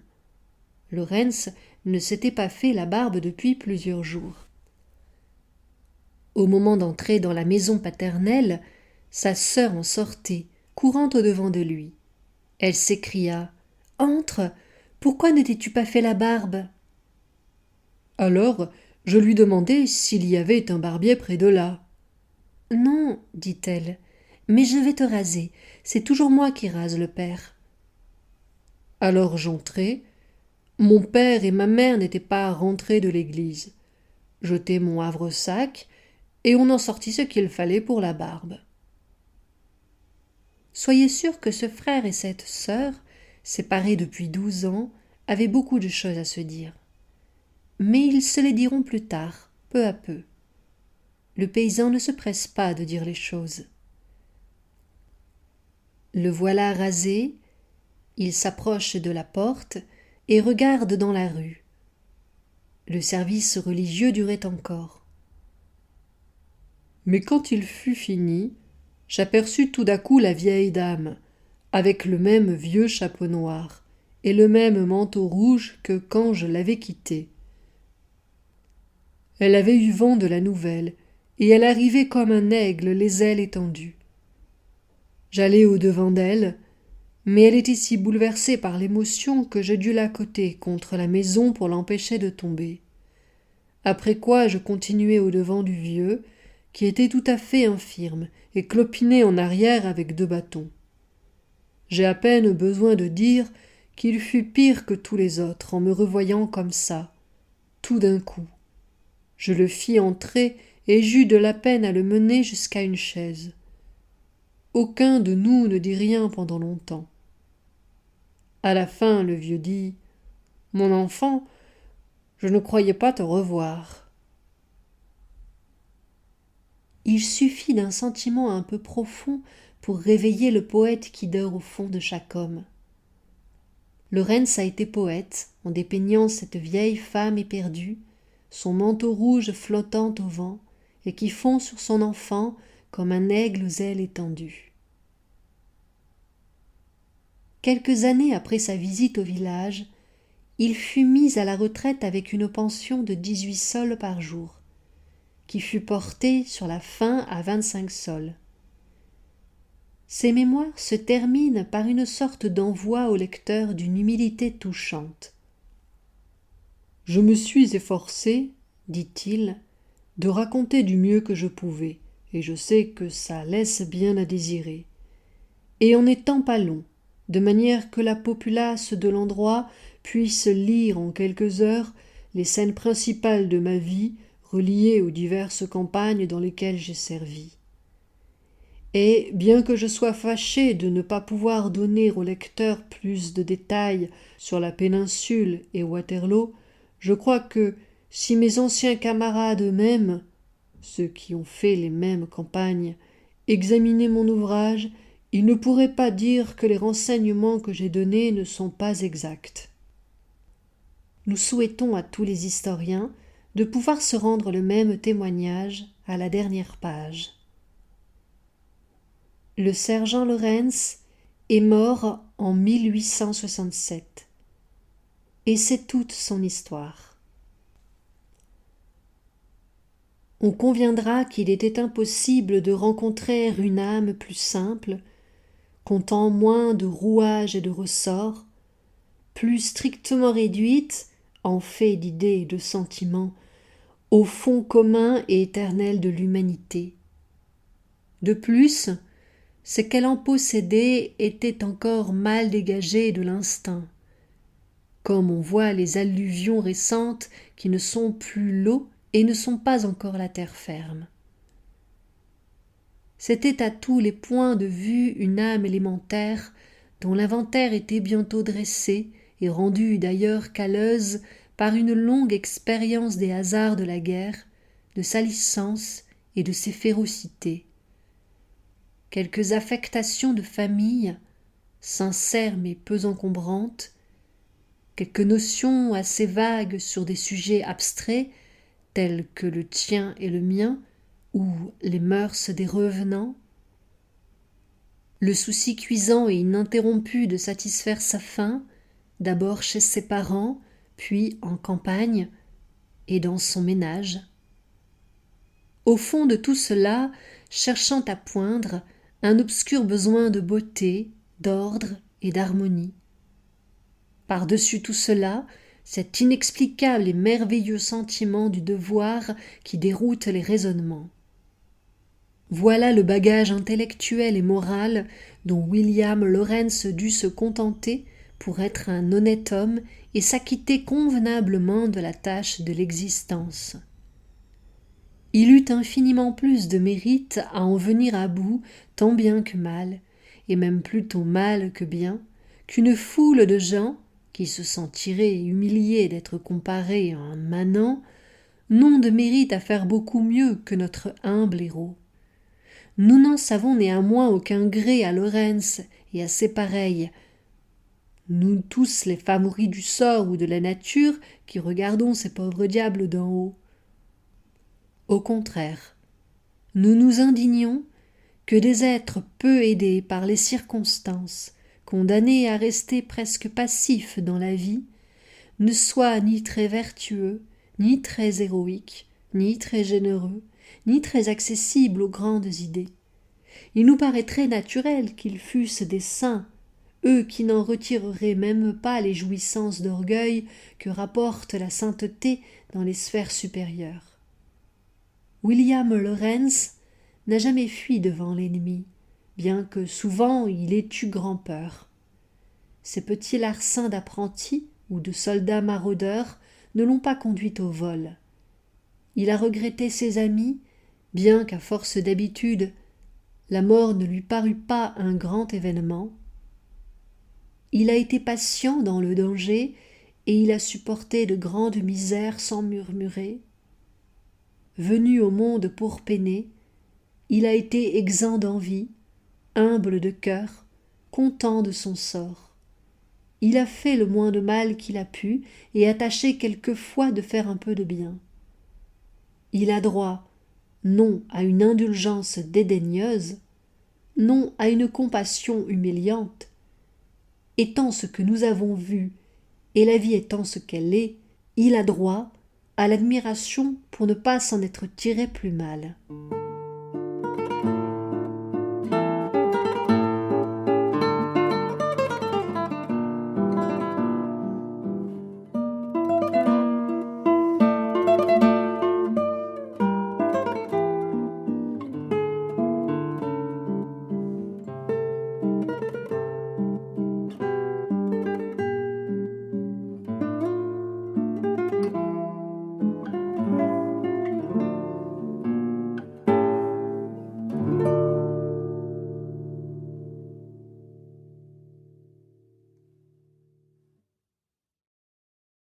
Lawrence ne s'était pas fait la barbe depuis plusieurs jours. Au moment d'entrer dans la maison paternelle, Sa sœur en sortait, courant au-devant de lui. Elle s'écria « Entre, pourquoi ne t'es-tu pas fait la barbe ?» Alors, je lui demandai s'il y avait un barbier près de là. « Non, dit-elle, mais je vais te raser, c'est toujours moi qui rase le père. » Alors j'entrai. Mon père et ma mère n'étaient pas rentrés de l'église. Jetai mon havresac, et on en sortit ce qu'il fallait pour la barbe. Soyez sûr que ce frère et cette sœur, séparés depuis 12 ans, avaient beaucoup de choses à se dire. Mais ils se les diront plus tard, peu à peu. Le paysan ne se presse pas de dire les choses. Le voilà rasé, il s'approche de la porte et regarde dans la rue. Le service religieux durait encore. Mais quand il fut fini, j'aperçus tout d'un coup la vieille dame, avec le même vieux chapeau noir et le même manteau rouge que quand je l'avais quittée. Elle avait eu vent de la nouvelle, et elle arrivait comme un aigle les ailes étendues. J'allai au-devant d'elle, mais elle était si bouleversée par l'émotion que je dus l'accoter contre la maison pour l'empêcher de tomber. Après quoi je continuai au-devant du vieux, qui était tout à fait infirme et clopinait en arrière avec 2 bâtons. J'ai à peine besoin de dire qu'il fut pire que tous les autres en me revoyant comme ça, tout d'un coup. Je le fis entrer et j'eus de la peine à le mener jusqu'à une chaise. Aucun de nous ne dit rien pendant longtemps. À la fin, le vieux dit « Mon enfant, je ne croyais pas te revoir. » Il suffit d'un sentiment un peu profond pour réveiller le poète qui dort au fond de chaque homme. Lorentz a été poète en dépeignant cette vieille femme éperdue, son manteau rouge flottant au vent et qui fond sur son enfant comme un aigle aux ailes étendues. Quelques années après sa visite au village, il fut mis à la retraite avec une pension de 18 sols par jour, qui fut portée sur la fin à 25 sols. Ses mémoires se terminent par une sorte d'envoi au lecteur d'une humilité touchante. « Je me suis efforcé, dit-il, de raconter du mieux que je pouvais, et je sais que ça laisse bien à désirer. Et en n'étant pas long, de manière que la populace de l'endroit puisse lire en quelques heures les scènes principales de ma vie reliées aux diverses campagnes dans lesquelles j'ai servi. Et, bien que je sois fâché de ne pas pouvoir donner au lecteur plus de détails sur la péninsule et Waterloo, je crois que, si mes anciens camarades eux-mêmes, ceux qui ont fait les mêmes campagnes, examinaient mon ouvrage, ils ne pourraient pas dire que les renseignements que j'ai donnés ne sont pas exacts. Nous souhaitons à tous les historiens de pouvoir se rendre le même témoignage à la dernière page. Le sergent Lorentz est mort en 1867. Et c'est toute son histoire. On conviendra qu'il était impossible de rencontrer une âme plus simple, comptant moins de rouages et de ressorts, plus strictement réduite, en fait d'idées et de sentiments, au fond commun et éternel de l'humanité. De plus, ce qu'elle en possédait était encore mal dégagé de l'instinct. Comme on voit les alluvions récentes qui ne sont plus l'eau et ne sont pas encore la terre ferme. C'était à tous les points de vue une âme élémentaire dont l'inventaire était bientôt dressé et rendue d'ailleurs calleuse par une longue expérience des hasards de la guerre, de sa licence et de ses férocités. Quelques affectations de famille, sincères mais peu encombrantes, quelques notions assez vagues sur des sujets abstraits tels que le tien et le mien, ou les mœurs des revenants, le souci cuisant et ininterrompu de satisfaire sa faim, d'abord chez ses parents, puis en campagne et dans son ménage. Au fond de tout cela, cherchant à poindre, un obscur besoin de beauté, d'ordre et d'harmonie. Par-dessus tout cela, cet inexplicable et merveilleux sentiment du devoir qui déroute les raisonnements. Voilà le bagage intellectuel et moral dont William Lawrence dut se contenter pour être un honnête homme et s'acquitter convenablement de la tâche de l'existence. Il eut infiniment plus de mérite à en venir à bout tant bien que mal, et même plutôt mal que bien, qu'une foule de gens, qui se sentiraient humiliés d'être comparés à un manant, n'ont de mérite à faire beaucoup mieux que notre humble héros. Nous n'en savons néanmoins aucun gré à Lawrence et à ses pareils. Nous tous les favoris du sort ou de la nature qui regardons ces pauvres diables d'en haut. Au contraire, nous nous indignons que des êtres peu aidés par les circonstances, condamnés à rester presque passifs dans la vie, ne soient ni très vertueux, ni très héroïques, ni très généreux, ni très accessibles aux grandes idées. Il nous paraîtrait naturel qu'ils fussent des saints, eux qui n'en retireraient même pas les jouissances d'orgueil que rapporte la sainteté dans les sphères supérieures. William Lawrence n'a jamais fui devant l'ennemi, bien que souvent il ait eu grand-peur. Ces petits larcins d'apprentis ou de soldats maraudeurs ne l'ont pas conduit au vol. Il a regretté ses amis, bien qu'à force d'habitude, la mort ne lui parut pas un grand événement. Il a été patient dans le danger et il a supporté de grandes misères sans murmurer. Venu au monde pour peiner, il a été exempt d'envie, humble de cœur, content de son sort. Il a fait le moins de mal qu'il a pu et a tâché quelquefois de faire un peu de bien. Il a droit, non à une indulgence dédaigneuse, non à une compassion humiliante. Étant ce que nous avons vu, et la vie étant ce qu'elle est, il a droit à l'admiration pour ne pas s'en être tiré plus mal.